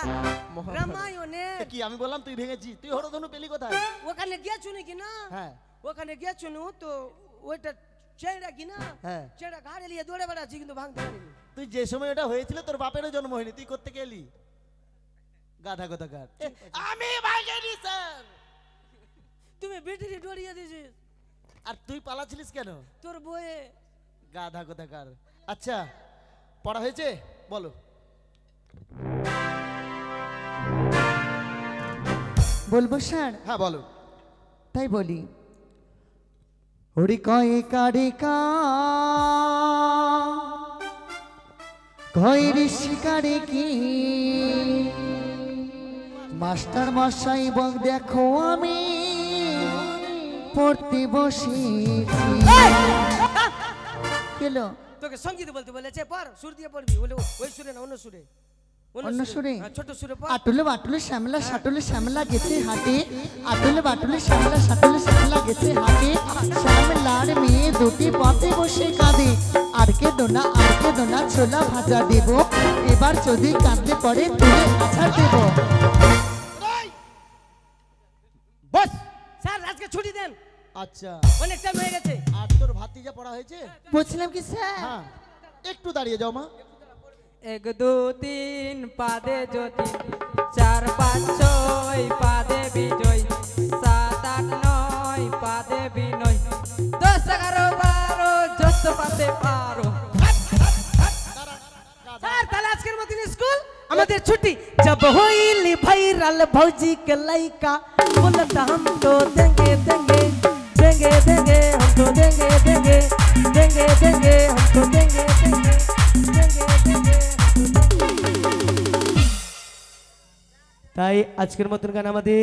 রামায়ণে কি আমি বললাম তুই ভেঙেছিস তুই হরধনু পেলি কোথায় ওখানে গিয়েছো নাকি না হ্যাঁ ওখানে গিয়েছো তো ওইটা চেড়া কি না হ্যাঁ চেড়া ঘাড়ে নিয়ে দৌড়ে বেড়াচ্ছি কিন্তু ভাঙতে পারিনি তুই যে সময় এটা হয়েছিল তোর বাপেরও জন্ম হয়নি তুই করতে গেলি গাধা কথা গাধ আমি ভাগেনি স্যার তুমি বেটিরে ডরিয়ে দিছিস আর তুই পালাছিলিস কেন তোর বয়ে গাধা কথা কার আচ্ছা পড়া হয়েছে বলো বলবো স্যার? হ্যাঁ বলো তাই বলি। হরি কয় কারিকা ঘয়ের শিকারে কি মাস্টার মশাই বক দেখো আমি পড়তে বসেছি। কেলো তোকে সঙ্গীত বলতে বলেছে পর সুর দিয়ে পড়বি বলে ওই সুরে না অন্য সুরে অন্য সুরে? হ্যাঁ, ছোট সুরে পর আটুলে বাটুলে শ্যামলা সাটুলে শ্যামলা গেছে হাটে, আটুলে বাটুলে শ্যামলা সাটুলে শ্যামলা গেছে হাটে, শ্যামলার মেয়ে দুটি পথে বসে কাঁদে, আরকে দোনা ছোলা ভাজা দেব, এবার যদি কাঁদতে পড়ে তুলে আছাড় দেব। বস স্যার আজকে ছুটি দেন আচ্ছা অনেক টাইম হয়ে গেছে আর তোর ভাতিজা পড়া হয়েছে বলছিলাম কি স্যার? হ্যাঁ একটু দাঁড়িয়ে যাও মা এক দু তিন পাদে জ্যোতি, চার পাঁচ ছয় পাদে বিজয়, সাত আট নয় পাদে বিনয়, 10 11 12 যত পাতে পারো। স্যার তাহলে আজকের মতন স্কুল আমাদের ছুটি जब होइली भाईरल भौजी के लइका बोलत हम तो देंगे देंगे देंगे देंगे हम तो देंगे देंगे देंगे देंगे हम तो देंगे देंगे देंगे देंगे তাই আজকের মতন গান আমাদের